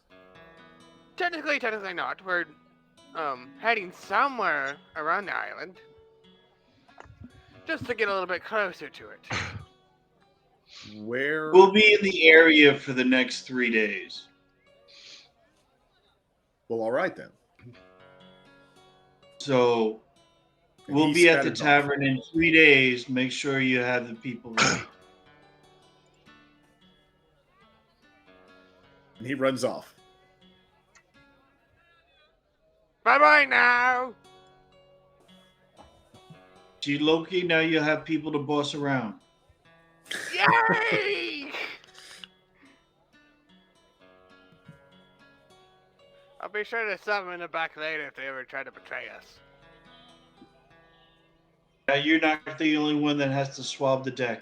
Technically not. We're heading somewhere around the island, just to get a little bit closer to it. Where? We'll be in the area for the next 3 days. Well, all right then. So And we'll he be at the scatters off. tavern in 3 days. Make sure you have the people ready. And he runs off. Bye bye now. See, Loki, now you have people to boss around. Yay! I'll be sure to stab them in the back later if they ever try to betray us. You're not the only one that has to swab the deck.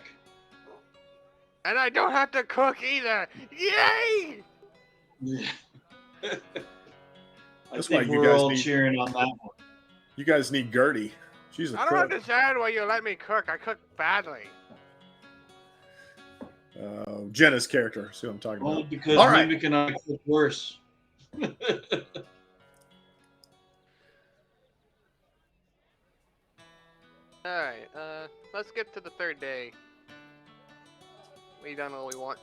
And I don't have to cook either. Yay! I That's why think you we're guys all need- cheering on that one. You guys need Gertie. She's a I don't cook. understand why you let me cook. I cook badly. Jenna's character. See what I'm talking Only about? because All right. Mimic and I cook worse. Alright, let's get to the third day. We done all we want.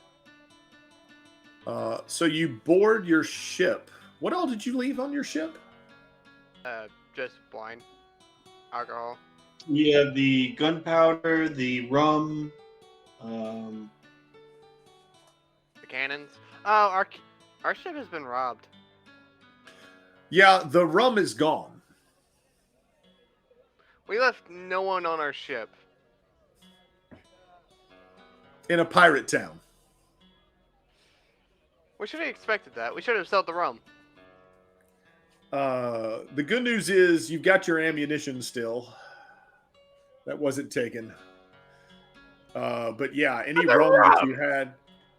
So you board your ship. What all did you leave on your ship? Just wine. Alcohol. We have the gunpowder, the rum. The cannons. Oh, our ship has been robbed. Yeah, the rum is gone. We left no one on our ship. In a pirate town. We should have expected that. We should have sold the rum. The good news is you've got your ammunition still. That wasn't taken. But yeah, any But the rum that rum! you had,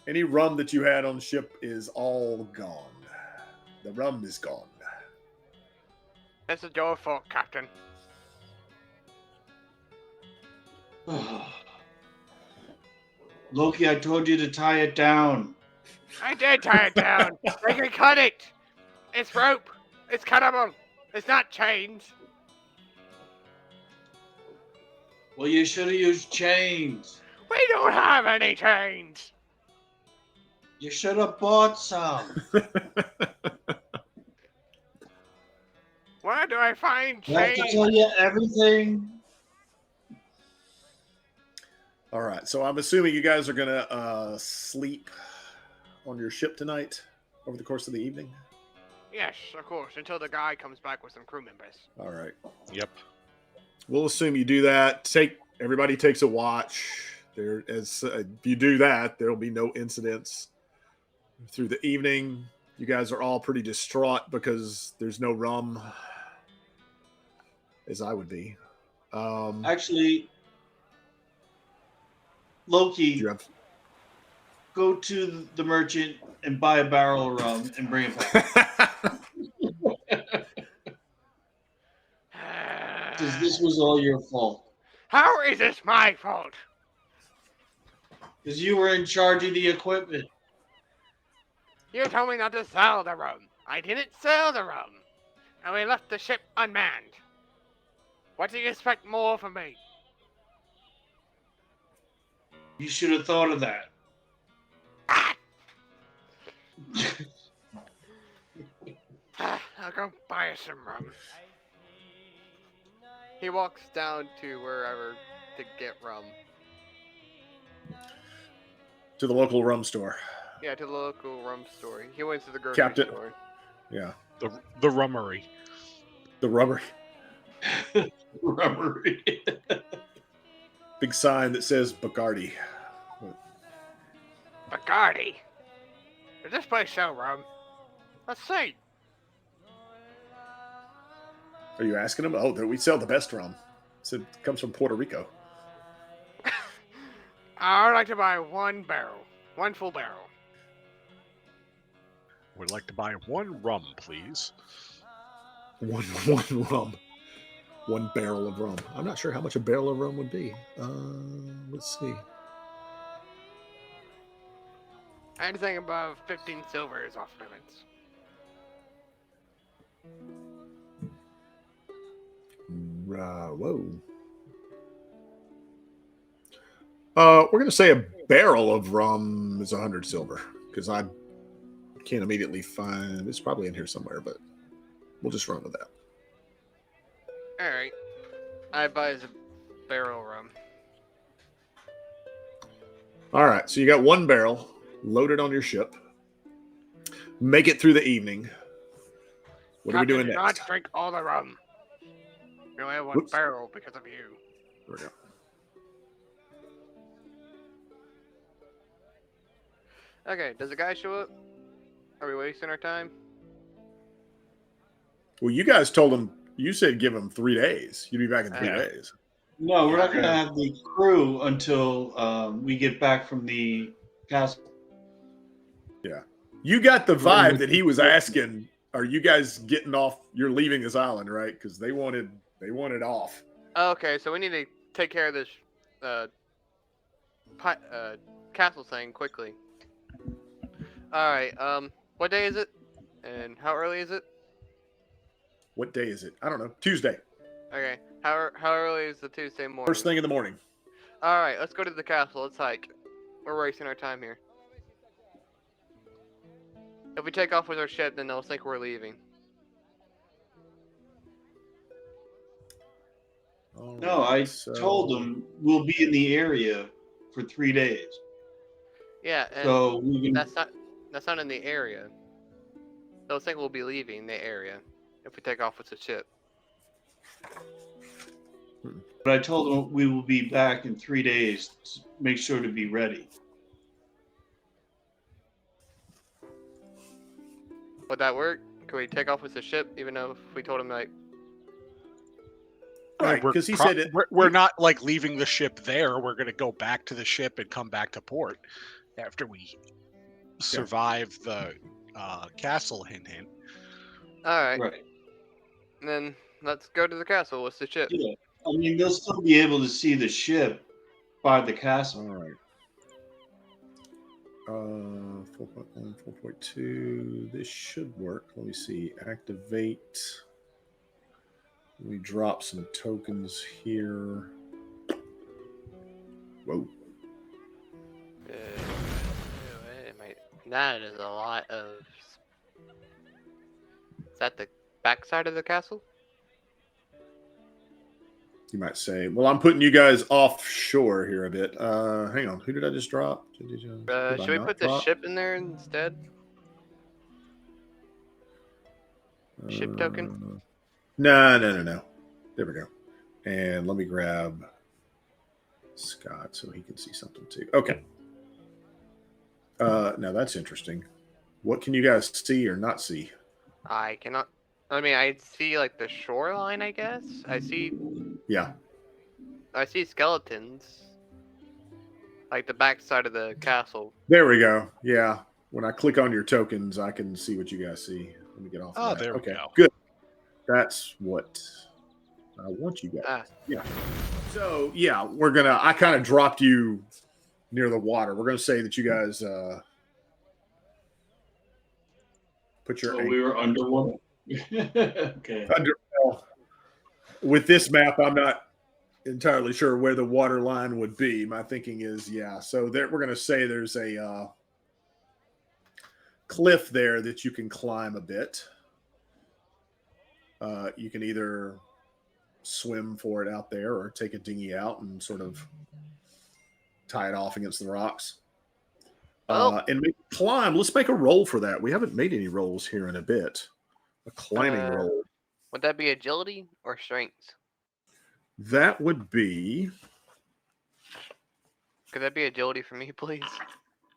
any rum that you had on the ship is all gone. The rum is gone. This is your fault, Captain. Loki, I told you to tie it down. I did tie it down. They can cut it. It's rope. It's cuttable. It's not chains. Well, you should have used chains. We don't have any chains. You should have bought some. Where do I find I have to chains? tell you everything. All right, so I'm assuming you guys are gonna sleep on your ship tonight over the course of the evening. Yes, of course, until the guy comes back with some crew members. All right, Yep. we'll assume you do that. Everybody takes a watch. If you do that, there'll be no incidents through the evening. You guys are all pretty distraught because there's no rum, as I would be. Actually, do Loki, you have? go to the merchant and buy a barrel of rum and bring it back. Because this was all your fault. How is this my fault? Because you were in charge of the equipment. You told me not to sell the rum. I didn't sell the rum. And we left the ship unmanned. What do you expect more from me? You should have thought of that. I'll go buy us some rum. He walks down to wherever to get rum. To the local rum store. Yeah, to the local rum store. He went to the grocery store. Yeah. The rummery. The rubber. Rubbery. Big sign that says Bacardi. Bacardi? Does this place sell rum? Let's see. Are you asking him? Oh, we sell the best rum. It comes from Puerto Rico. I'd like to buy one barrel. One full barrel. Would like to buy one rum, please. One rum. One barrel of rum. I'm not sure how much a barrel of rum would be. Let's see. Anything above 15 silver is off limits. Whoa. We're going to say a barrel of rum is 100 silver because I can't immediately find. It's probably in here somewhere, but we'll just run with that. All right. I buy a barrel rum. All right. So you got one barrel loaded on your ship. Make it through the evening. What are we doing do next? Not drink all the rum. We only have one Whoops. barrel because of you. There we go. Okay, does the guy show up? Are we wasting our time? Well, you guys told him. You said give him 3 days. You'd be back in 3 Yeah. days. No, we're not going to have the crew until we get back from the castle. You got the vibe that he was asking. Are you guys getting off? You're leaving this island, right? Because they wanted off. Okay, so we need to take care of this castle thing quickly. All right. What day is it? And how early is it? What day is it? I don't know. Tuesday. Okay. How early is the Tuesday morning? First thing in the morning. All right. Let's go to the castle. Let's hike. We're wasting our time here. If we take off with our ship, then they'll think we're leaving. No, I told them we'll be in the area for 3 days. Yeah, and So we can. that's not in the area. They'll think we'll be leaving the area if we take off with the ship. But I told them we will be back in 3 days. To make sure to be ready. Would that work? Could we take off with the ship, even though if we told him like? Right, because he said it. We're not like leaving the ship there. We're going to go back to the ship and come back to port after we survive the castle. Hint, hint. All right. Right. Then let's go to the castle. What's the ship? Yeah. I mean, they'll still be able to see the ship by the castle. All right. 4.1, 4.2. This should work. Let me see. Activate. We drop some tokens here. Whoa. That is a lot of. Is that the backside of the castle? You might say, well, I'm putting you guys offshore here a bit. Hang on. Who did I just drop? Did Should we put the ship in there instead? Ship token? No. There we go. And let me grab Scott so he can see something too. Okay. Now that's interesting. What can you guys see or not see? I cannot. I mean, I see like the shoreline. I guess I see. Yeah. I see skeletons. Like the back side of the castle. There we go. Yeah. When I click on your tokens, I can see what you guys see. Let me get off Oh, of that. there we Okay, go. good. That's what I want you guys. Ah, Yeah. So yeah, I kind of dropped you near the water. We're gonna say that you guys put your So we were underwater. Okay. well, with this map, I'm not entirely sure where the water line would be. My thinking is, yeah. So there, we're gonna say there's a cliff there that you can climb a bit. You can either swim for it out there or take a dinghy out and sort of tie it off against the rocks. well, And climb. Let's make a roll for that. We haven't made any rolls here in a bit. A climbing roll. would that be agility or strength? That would be. Could that be agility for me, please?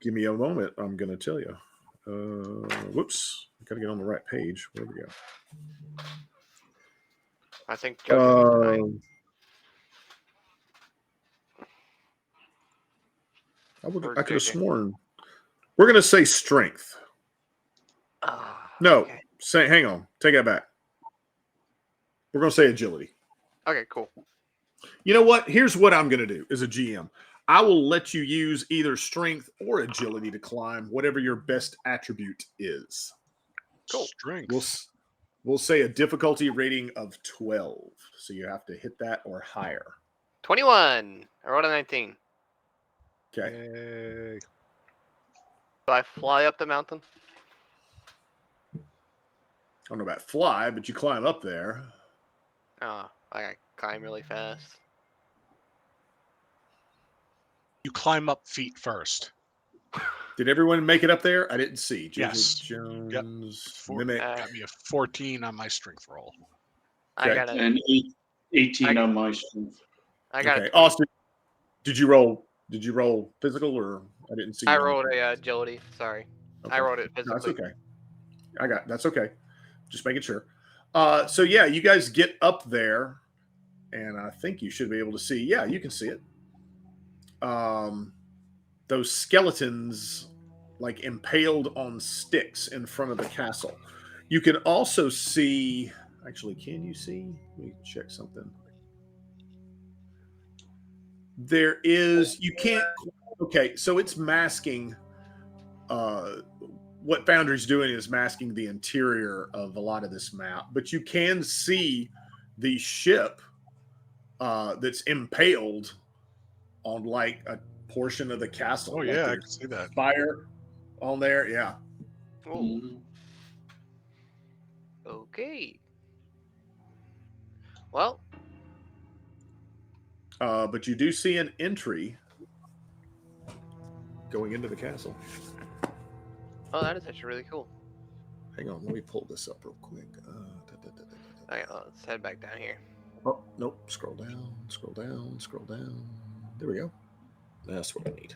Give me a moment. I'm going to tell you. Whoops. I got to get on the right page. Where we go? I think Joseph's I could have sworn. We're going to say strength. No, okay. hang on. Take that back. We're going to say agility. Okay, cool. You know what? Here's what I'm going to do as a GM. I will let you use either strength or agility to climb, whatever your best attribute is. Cool. Strength. We'll say a difficulty rating of 12. So you have to hit that or higher. 21. I rolled a 19. Okay. Yay. Do I fly up the mountain? I don't know about fly, but you climb up there. Oh, I climb really fast. You climb up feet first. Did everyone make it up there? I didn't see. JJ Yes. Jones, Yep. Mimic. Got me a 14 on my strength roll. I Okay. got And 18 on my strength. I got Okay. a 20. Austin, did you roll physical or I didn't see? I you? rolled a agility. Sorry. Okay. I rolled it No, that's physically. okay. That's okay. Just making sure. So yeah, you guys get up there, and I think you should be able to see. Yeah, you can see it. Those skeletons like impaled on sticks in front of the castle. You can also see. Actually, can you see? Let me check something. There is. You can't. Okay, so it's masking. What Foundry's doing is masking the interior of a lot of this map, but you can see the ship that's impaled on like a portion of the castle. Oh, like yeah, I can see that. Fire on there, yeah. Oh, Mhm. okay. Well, But you do see an entry going into the castle. oh, that is actually really cool. Hang on, let me pull this up real quick. Okay, let's head back down here. Oh, nope. Scroll down, scroll down, scroll down. There we go. That's what we need.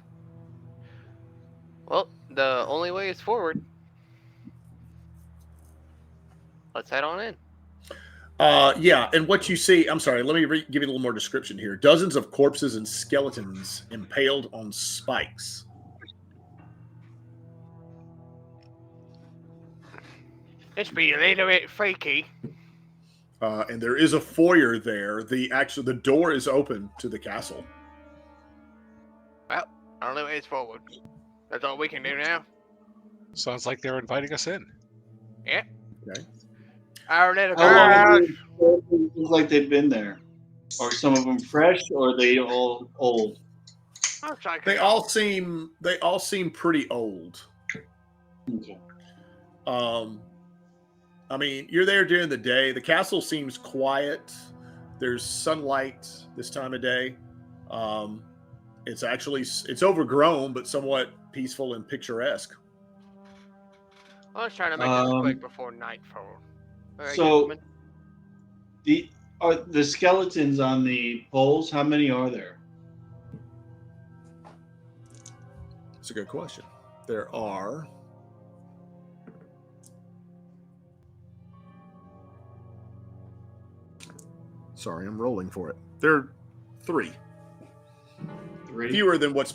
Well, the only way is forward. Let's head on in. Yeah, and what you see, I'm sorry, let me give you a little more description here. Dozens of corpses and skeletons impaled on spikes. It's be a little bit freaky. And there is a foyer there. The door is open to the castle. Well, only way is forward. That's all we can do now. Sounds like they're inviting us in. Yeah. Okay. Our little How long girl. does it look like they've been there? Are some of them fresh or are they all old? They all seem pretty old. Okay. I mean, you're there during the day. The castle seems quiet. There's sunlight this time of day. It's overgrown, but somewhat peaceful and picturesque. I was trying to make this quick before nightfall. All right, So gentlemen. are the skeletons on the poles? How many are there? It's a good question. There are. Sorry, I'm rolling for it. There are 3. 3. Fewer than what's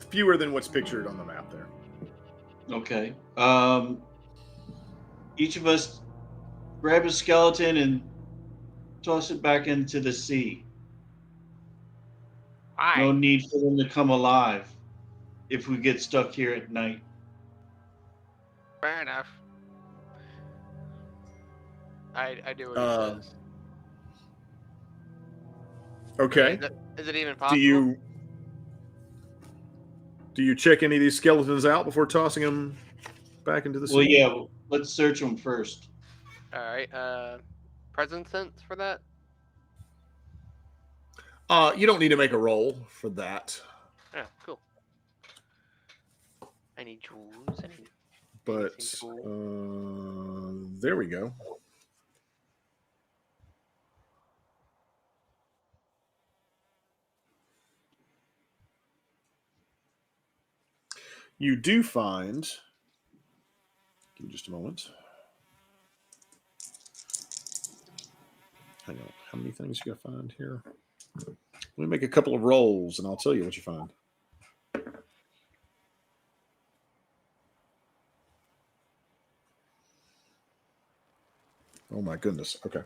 fewer than what's pictured on the map there. Okay. Each of us grab a skeleton and toss it back into the sea. No Why? need for them to come alive if we get stuck here at night. Fair enough. I do what he Um, says. Okay. Is it even Do possible? you check any of these skeletons out before tossing them back into the Well, sea? yeah, let's search them first. All right. Present sense for that. You don't need to make a roll for that, Yeah, cool. Any jewels? Any but anything cool? there we go. You do find. Give me just a moment. Hang on. How many things you got to find here? Let me make a couple of rolls, and I'll tell you what you find. Oh my goodness. Okay.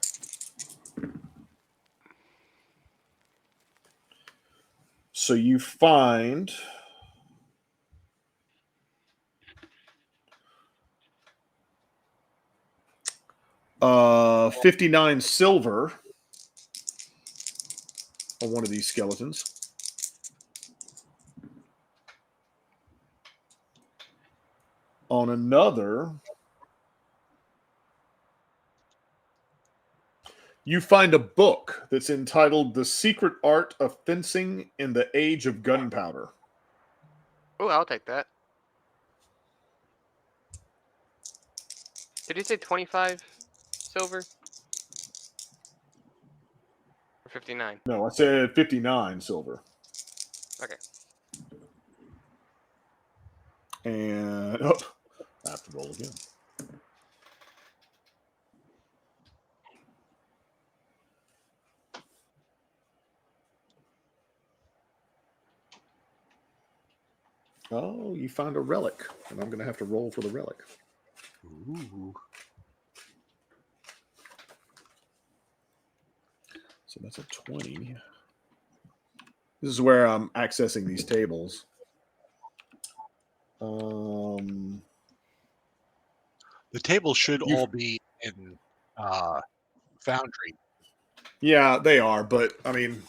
So you find 59 silver on one of these skeletons. On another, you find a book that's entitled The Secret Art of Fencing in the Age of Gunpowder. Oh, I'll take that. Did you say 25 silver? Or 59? No, I said 59 silver. Okay. And I have to roll again. Oh, you found a relic, and I'm going to have to roll for the relic. Ooh. So that's a 20. This is where I'm accessing these tables. The tables should You- all be in Foundry. Yeah, they are, but I mean,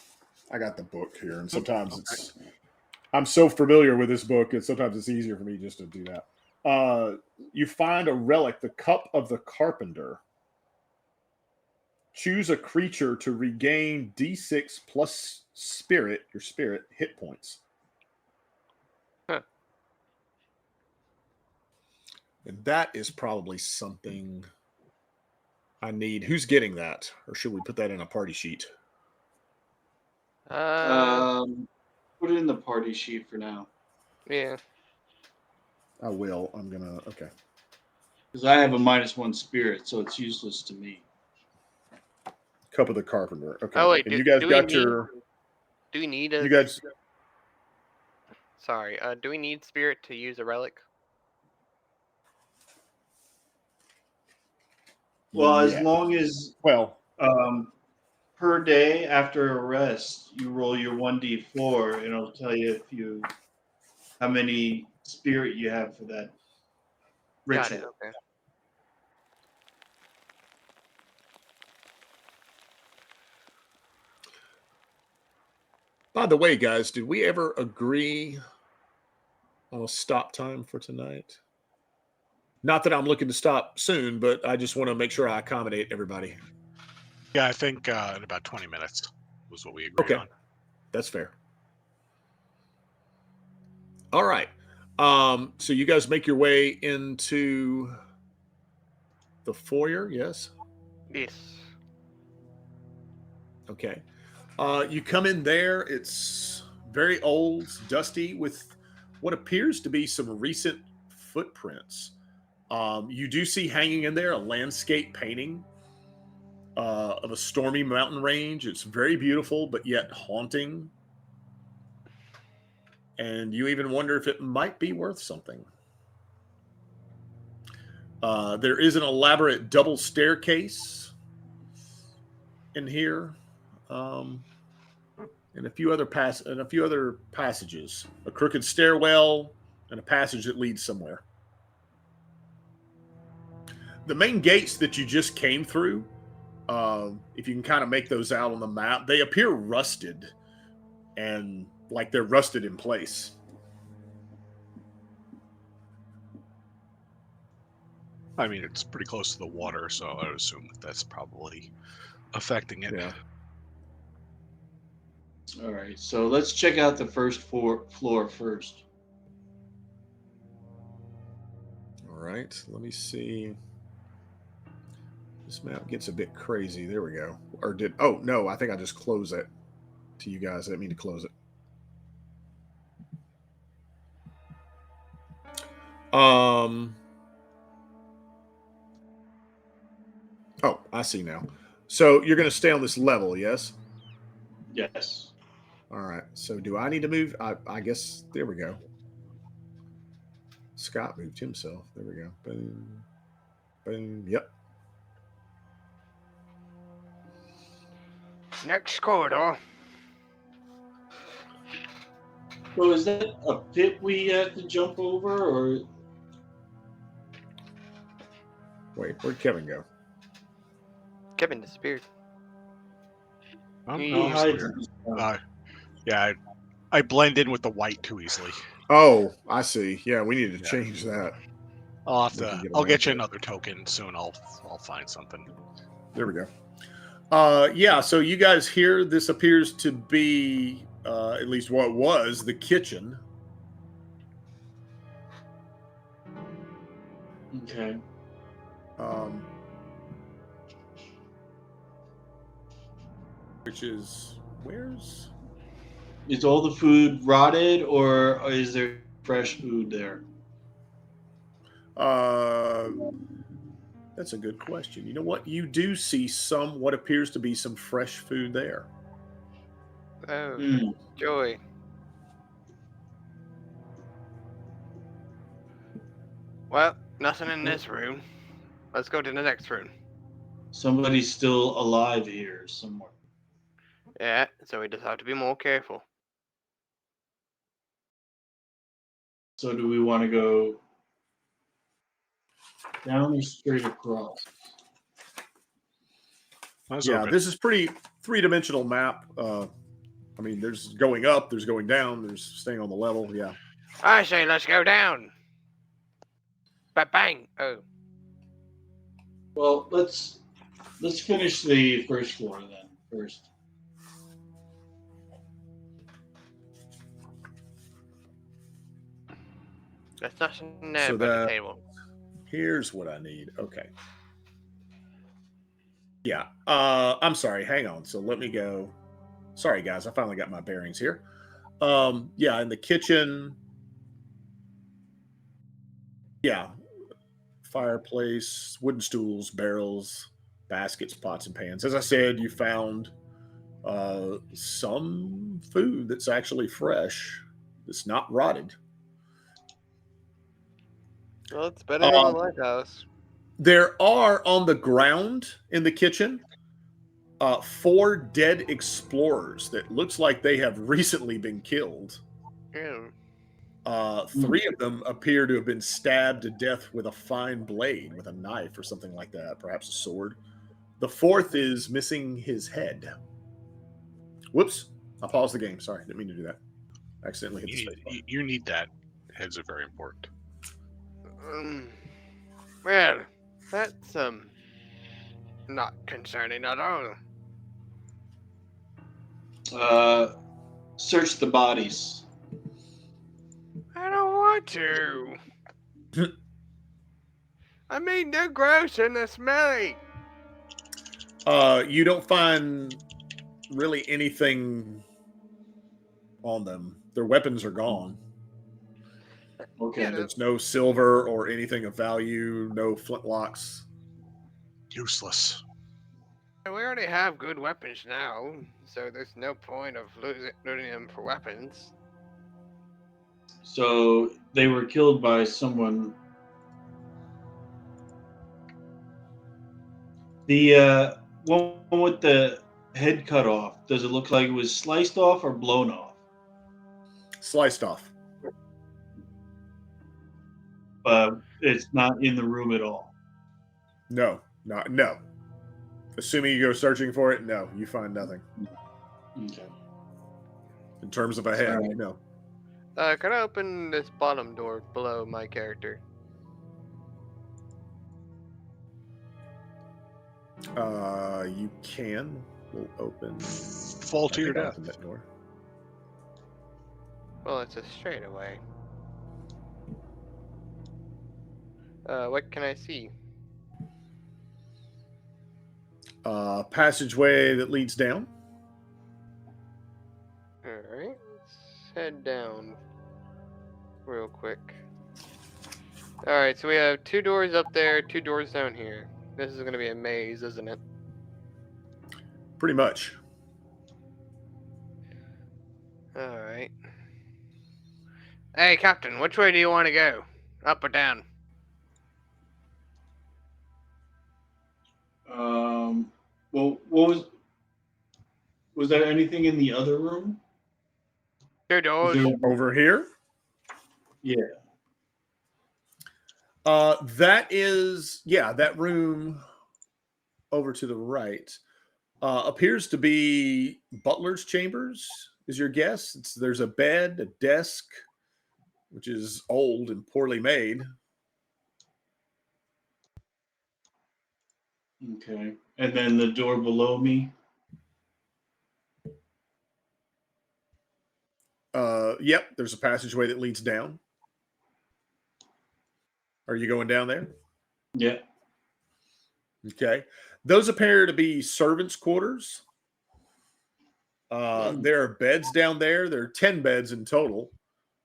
I got the book here, and sometimes I'm so familiar with this book, and sometimes it's easier for me just to do that. You find a relic, the Cup of the Carpenter. Choose a creature to regain D6 plus spirit, your spirit, hit points. Huh. And that is probably something I need. Who's getting that? Or should we put that in a party sheet? Put it in the party sheet for now. Yeah. I will. I'm going to. Okay. Because I have a -1 spirit, so it's useless to me. Cup of the Carpenter. Okay. Oh wait, and you guys got your. Do we need a? You guys. Sorry. Do we need spirit to use a relic? Well, as Yeah. long as Well, per day after a rest, you roll your 1d4, and it'll tell you how many spirit you have for that Got ritual. it. Okay. by the way, guys, did we ever agree on a stop time for tonight? Not that I'm looking to stop soon, but I just want to make sure I accommodate everybody. Yeah, I think in about 20 minutes was what we agreed on. That's fair. All right. So you guys make your way into the foyer, yes? Yes. Okay. You come in there. It's very old, dusty, with what appears to be some recent footprints. You do see hanging in there a landscape painting of a stormy mountain range. It's very beautiful, but yet haunting. And you even wonder if it might be worth something. There is an elaborate double staircase in here, and a few other passages. A crooked stairwell and a passage that leads somewhere. The main gates that you just came through, if you can kind of make those out on the map, they appear rusted and like they're rusted in place. I mean, it's pretty close to the water, so I would assume that's probably affecting it. Yeah. All right, so let's check out the first floor first. All right, let me see. This map gets a bit crazy. There we go. Oh, no, I think I just closed it to you guys. I didn't mean to close it. Oh, I see now. So you're going to stay on this level, yes? Yes. All right. So do I need to move? I guess there we go. Scott moved himself. There we go. Boom. Boom. Yep. Next corridor. So is that a pit we have to jump over, or Wait, where'd Kevin go? Kevin disappeared. Oh, He no, hides weird. in the- Yeah, I blend in with the white too easily. Oh, I see. Yeah, we need to Yeah. change that. I'll have We can to. get I'll around get to you it. another token soon. I'll find something. There we go. Yeah, so you guys here, this appears to be, at least what was, the kitchen. Okay. Which is, where's... Is all the food rotted, or is there fresh food there? That's a good question. You know what? You do see what appears to be some fresh food there. Oh, Hmm. joy. Well, nothing in this room. Let's go to the next room. Somebody's still alive here somewhere. Yeah, so we just have to be more careful. So do we want to go down or straight across? That's Yeah, open. this is pretty three-dimensional map. I mean, there's going up, there's going down, there's staying on the level. Yeah. I say let's go down. Bang! Oh, Well, let's finish the first floor then first. there's nothing there So but the that- table. Here's what I need. Okay. Yeah. I'm sorry. Hang on. So let me go. Sorry, guys. I finally got my bearings here. Yeah, in the kitchen. Yeah. Fireplace, wooden stools, barrels, baskets, pots, and pans. As I said, you found some food that's actually fresh. It's not rotted. Well, it's better than the lighthouse. There are on the ground in the kitchen 4 dead explorers that looks like they have recently been killed. Ew. 3 of them appear to have been stabbed to death with a fine blade, with a knife or something like that, perhaps a sword. The 4th is missing his head. Whoops. I paused the game. Sorry. Didn't mean to do that. Accidentally hit the space button. You need that. Heads are very important. Well, that's not concerning at all. Search the bodies. I don't want to. I mean, they're gross and they're smelly. You don't find really anything on them. Their weapons are gone. Okay. Yeah, There's no silver or anything of value, no flintlocks. Useless. We already have good weapons now, so there's no point of looting them for weapons. So they were killed by someone. The one with the head cut off, does it look like it was sliced off or blown off? Sliced off. But it's not in the room at all. No, no. Assuming you go searching for it, no, you find nothing. Okay. In terms of a head, Alright. no. Can I open this bottom door below my character? You can. We'll open. Fall to your I'll death. open that door. Well, it's a straightaway. What can I see? Passageway that leads down. Alright, let's head down real quick. Alright, so we have 2 doors up there, 2 doors down here. This is gonna be a maze, isn't it? Pretty much. Alright. Hey, Captain, which way do you want to go? Up or down? Well, what was that anything in the other room? 2 doors. Over here. Yeah. That room over to the right appears to be butler's chambers, is your guess. There's a bed, a desk, which is old and poorly made. Okay. And then the door below me. Yep, there's a passageway that leads down. Are you going down there? Yeah. Okay. Those appear to be servants' quarters. There are beds down there. There are 10 beds in total.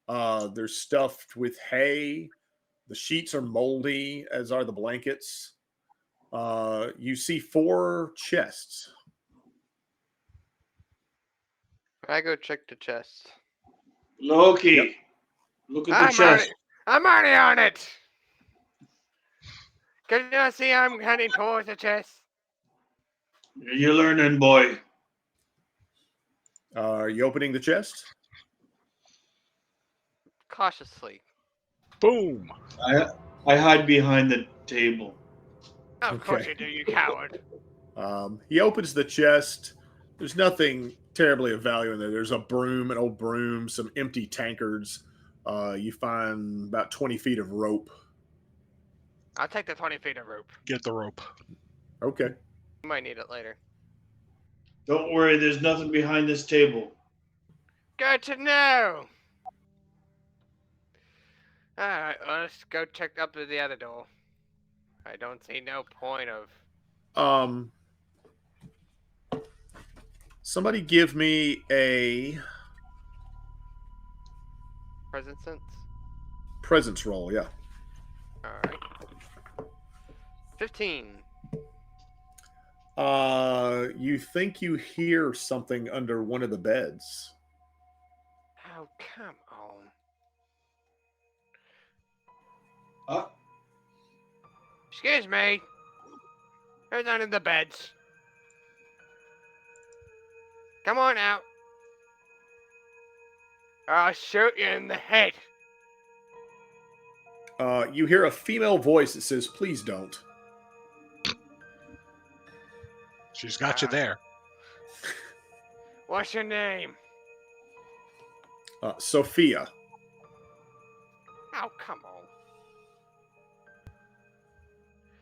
They're stuffed with hay. The sheets are moldy, as are the blankets. You see 4 chests. I go check the chest. Loki, Yep. look at the chest. I'm already on it! Can you see I'm heading towards the chest? You're learning, boy. Are you opening the chest? Cautiously. Boom. I hide behind the table. Of course Okay. you do, you coward. He opens the chest. There's nothing terribly of value in there. There's a broom, an old broom, some empty tankards. You find about 20 feet of rope. I'll take the 20 feet of rope. Get the rope. Okay. You might need it later. Don't worry, there's nothing behind this table. Good to know! Alright, let's go check up to the other door. I don't see no point of... Somebody give me a present sense. presence roll. Yeah. Alright. 15. You think you hear something under one of the beds. Oh, come on. Excuse me. Who's under the beds? Come on out. Or I'll shoot you in the head. You hear a female voice that says, "Please don't." She's got you there. What's your name? Sophia. Oh, come on.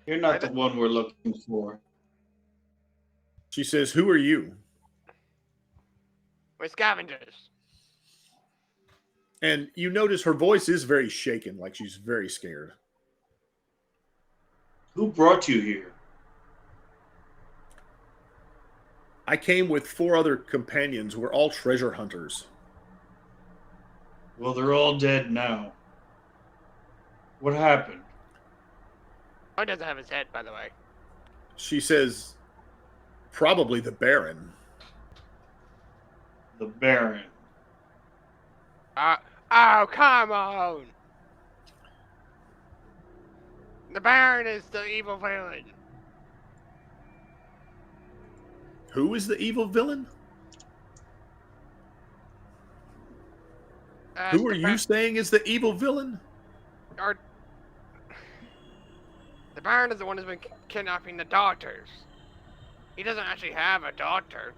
You're not the one we're looking for. She says, "Who are you?" We're scavengers. And you notice her voice is very shaken, like she's very scared. Who brought you here? I came with 4 other companions. We're all treasure hunters. Well, they're all dead now. What happened? Oh, doesn't have his head, by the way. She says, Probably the Baron. The Baron. Oh, come on! The Baron is the evil villain. Who is the evil villain? Who are you saying is the evil villain? Or the Baron is the one who's been kidnapping the daughters. He doesn't actually have a daughter.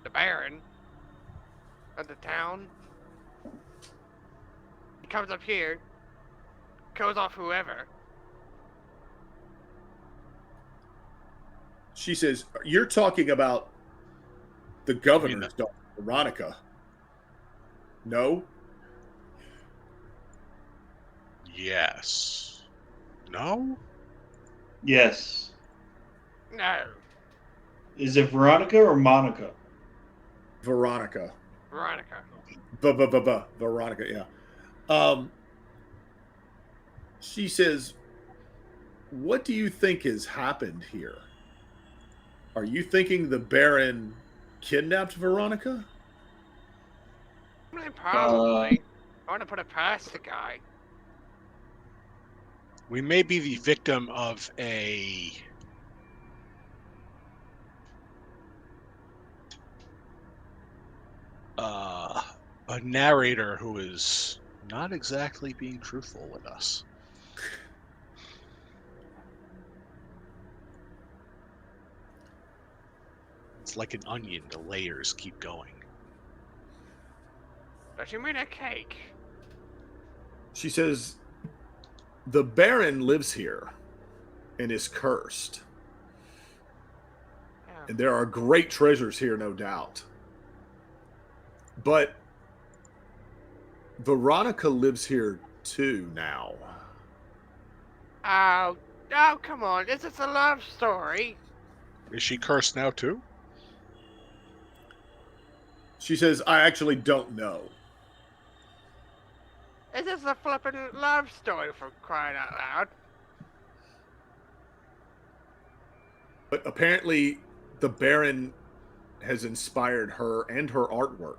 The Baron of the town. He comes up here, kills off whoever. She says, you're talking about the governor's daughter, Veronica. No? Yes. No? Yes. No, Is it Veronica or Monica? Veronica. Veronica. Veronica, yeah. She says, what do you think has happened here? Are you thinking the Baron kidnapped Veronica? Probably. I want to put it past the guy. We may be the victim of a narrator who is not exactly being truthful with us. It's like an onion, the layers keep going. But you made a cake. She says, the Baron lives here and is cursed. Yeah. And there are great treasures here, no doubt. But Veronica lives here too now. Oh, come on. This is a love story. Is she cursed now too? She says, I actually don't know. This is a flippin' love story, for crying out loud. But apparently the Baron has inspired her and her artwork.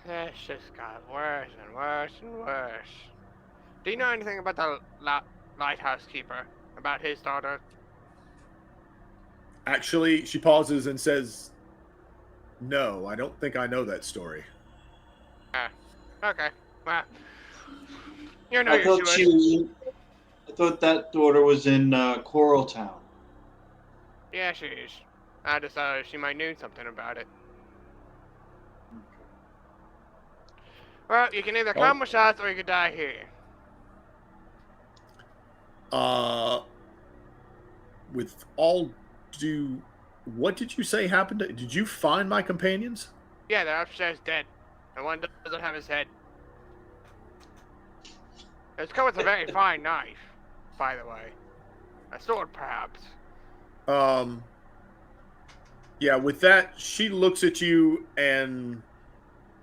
This just got worse and worse and worse. Do you know anything about the lighthouse keeper? About his daughter? Actually, she pauses and says, no, I don't think I know that story. Okay. Well, you know I your thought shoes. she was. I thought that daughter was in Coral Town. Yeah, she is. I decided she might know something about it. Well, you can either come with us or you can die here. With all due, what did you say happened? Did you find my companions? Yeah, they're upstairs dead. And one doesn't have his head. It's come with a very fine knife, by the way. A sword, perhaps. Yeah, with that, she looks at you and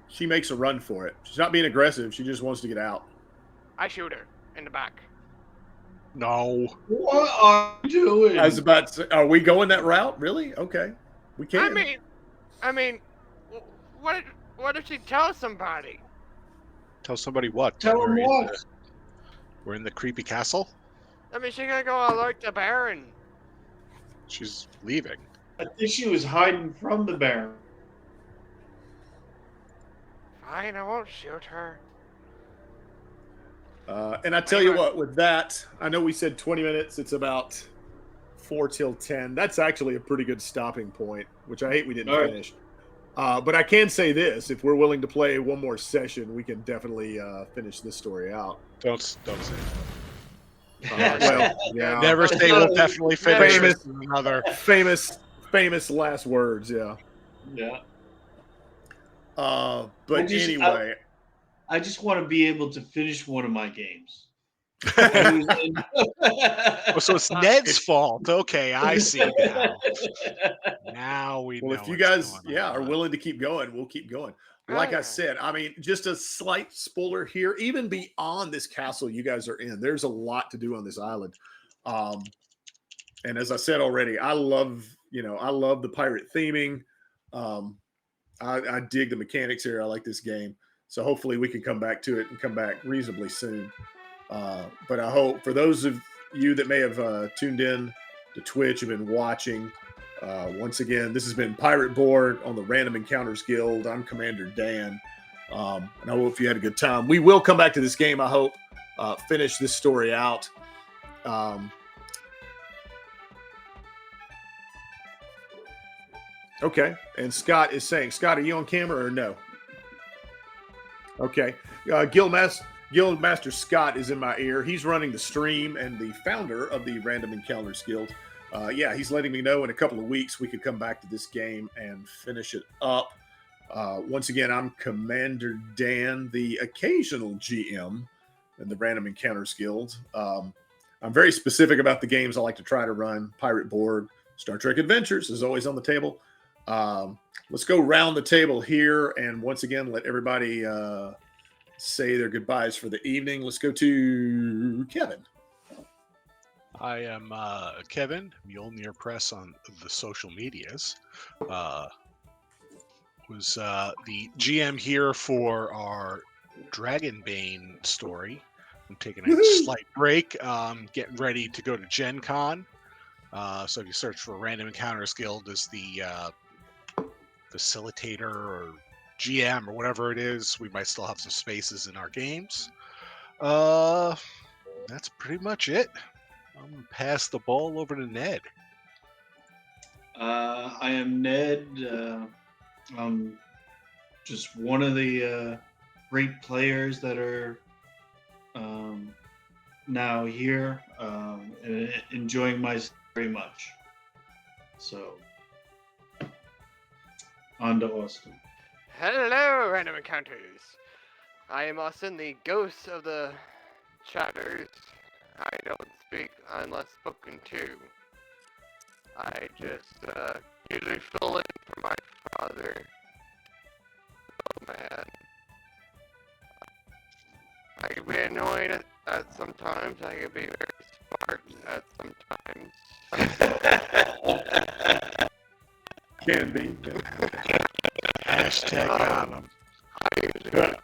she makes a run for it. She's not being aggressive. She just wants to get out. I shoot her in the back. No. What are you doing? I was about to say, are we going that route? Really? Okay. We can. I mean, what if she tells somebody? Tell somebody what? Tell We're them in what? we're in the creepy castle? I mean, she's gonna go alert the Baron. She's leaving. I think she was hiding from the Baron. Fine, I won't shoot her. And I tell you what, with that, I know we said 20 minutes. It's about 4 till 10. That's actually a pretty good stopping point, which I hate we didn't finish. But I can say this: if we're willing to play one more session, we can definitely finish this story out. Don't say Well, yeah. Never say we'll definitely finish. Famous- This is another. famous last words. Yeah. Yeah. But I anyway, I just want to be able to finish one of my games. Oh, so it's Ned's fault. Okay, I see now. Now we know. well, if you what's guys, going are on. willing to keep going, we'll keep going. like I Yeah. said, I mean, just a slight spoiler here. Even beyond this castle you guys are in, there's a lot to do on this island. And as I said already, I love the pirate theming. Um, I dig the mechanics here. I like this game. So hopefully we can come back to it and come back reasonably soon. But I hope for those of you that may have tuned in to Twitch and been watching, once again, this has been Pirate Borg on the Random Encounters Guild. I'm Commander Dan. And I hope you had a good time. We will come back to this game, I hope, finish this story out. Okay. And Scott is saying, Scott, are you on camera or no? Okay. Guildmaster Scott is in my ear. He's running the stream and the founder of the Random Encounters Guild. Yeah, he's letting me know in a couple of weeks we could come back to this game and finish it up. Once again, I'm Commander Dan, the occasional GM in the Random Encounters Guild. I'm very specific about the games I like to try to run. Pirate Borg, Star Trek Adventures is always on the table. Let's go round the table here and once again let everybody say their goodbyes for the evening. Let's go to Kevin. I am Kevin, Mjolnir Press on the social medias. Was the GM here for our Dragonbane story. I'm taking a slight break, getting ready to go to Gen Con. So if you search for Random Encounters Guild as the facilitator or GM or whatever it is, we might still have some spaces in our games. That's pretty much it. I'm gonna pass the ball over to Ned. I am Ned. I'm just one of the great players that are now here and enjoying myself very much. So, on to Austin. Hello, Random Encounters. I am Austin, the ghost of the chatters. I don't speak unless spoken to. I just usually fill in for my father. Oh man. I can be annoying at sometimes. I can be very smart at sometimes. Can be. Hashtag got him. I usually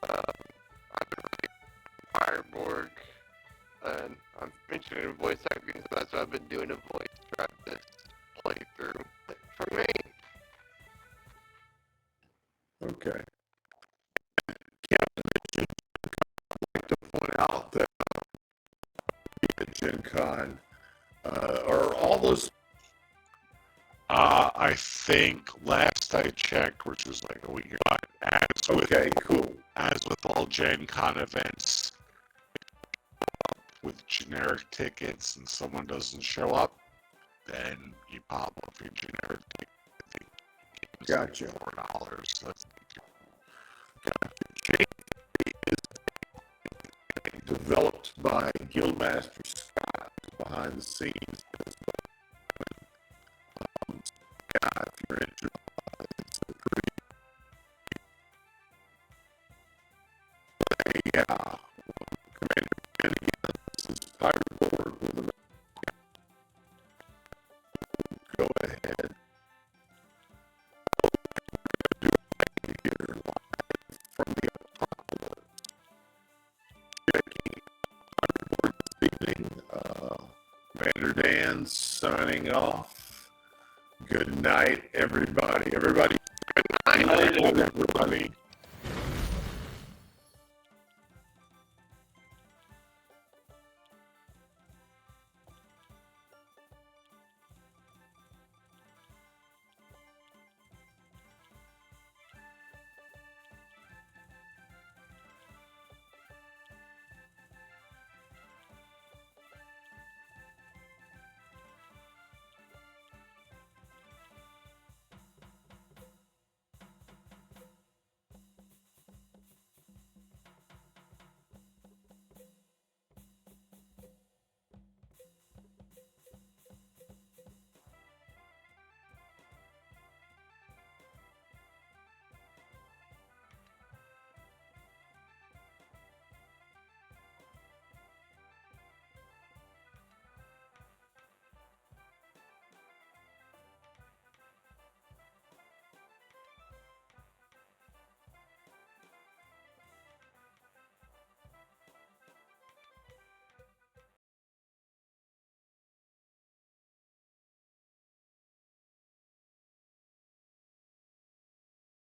I've been writing Fireborg, and I'm mentioning voice acting, so that's what I've been doing a voice throughout this playthrough. For me, Okay. Kevin, I'd like to point out that at Gen Con are all those. I think last I checked, which was like a week ago, Okay, cool. as with all Gen Con events, with generic tickets and someone doesn't show up, then you pop up your generic ticket. I think it's like Gotcha. $4. That's Developed by Guildmaster Scott behind the scenes. Scott, if you're interested, it's a pretty. Yeah. Commander Kenny, this is Pirate Borg with a. Go ahead. Do it here live from the apocalypse. Checking Pirate Borg this evening. Commander Dan signing off. Good night, everybody. Everybody. good night. everybody.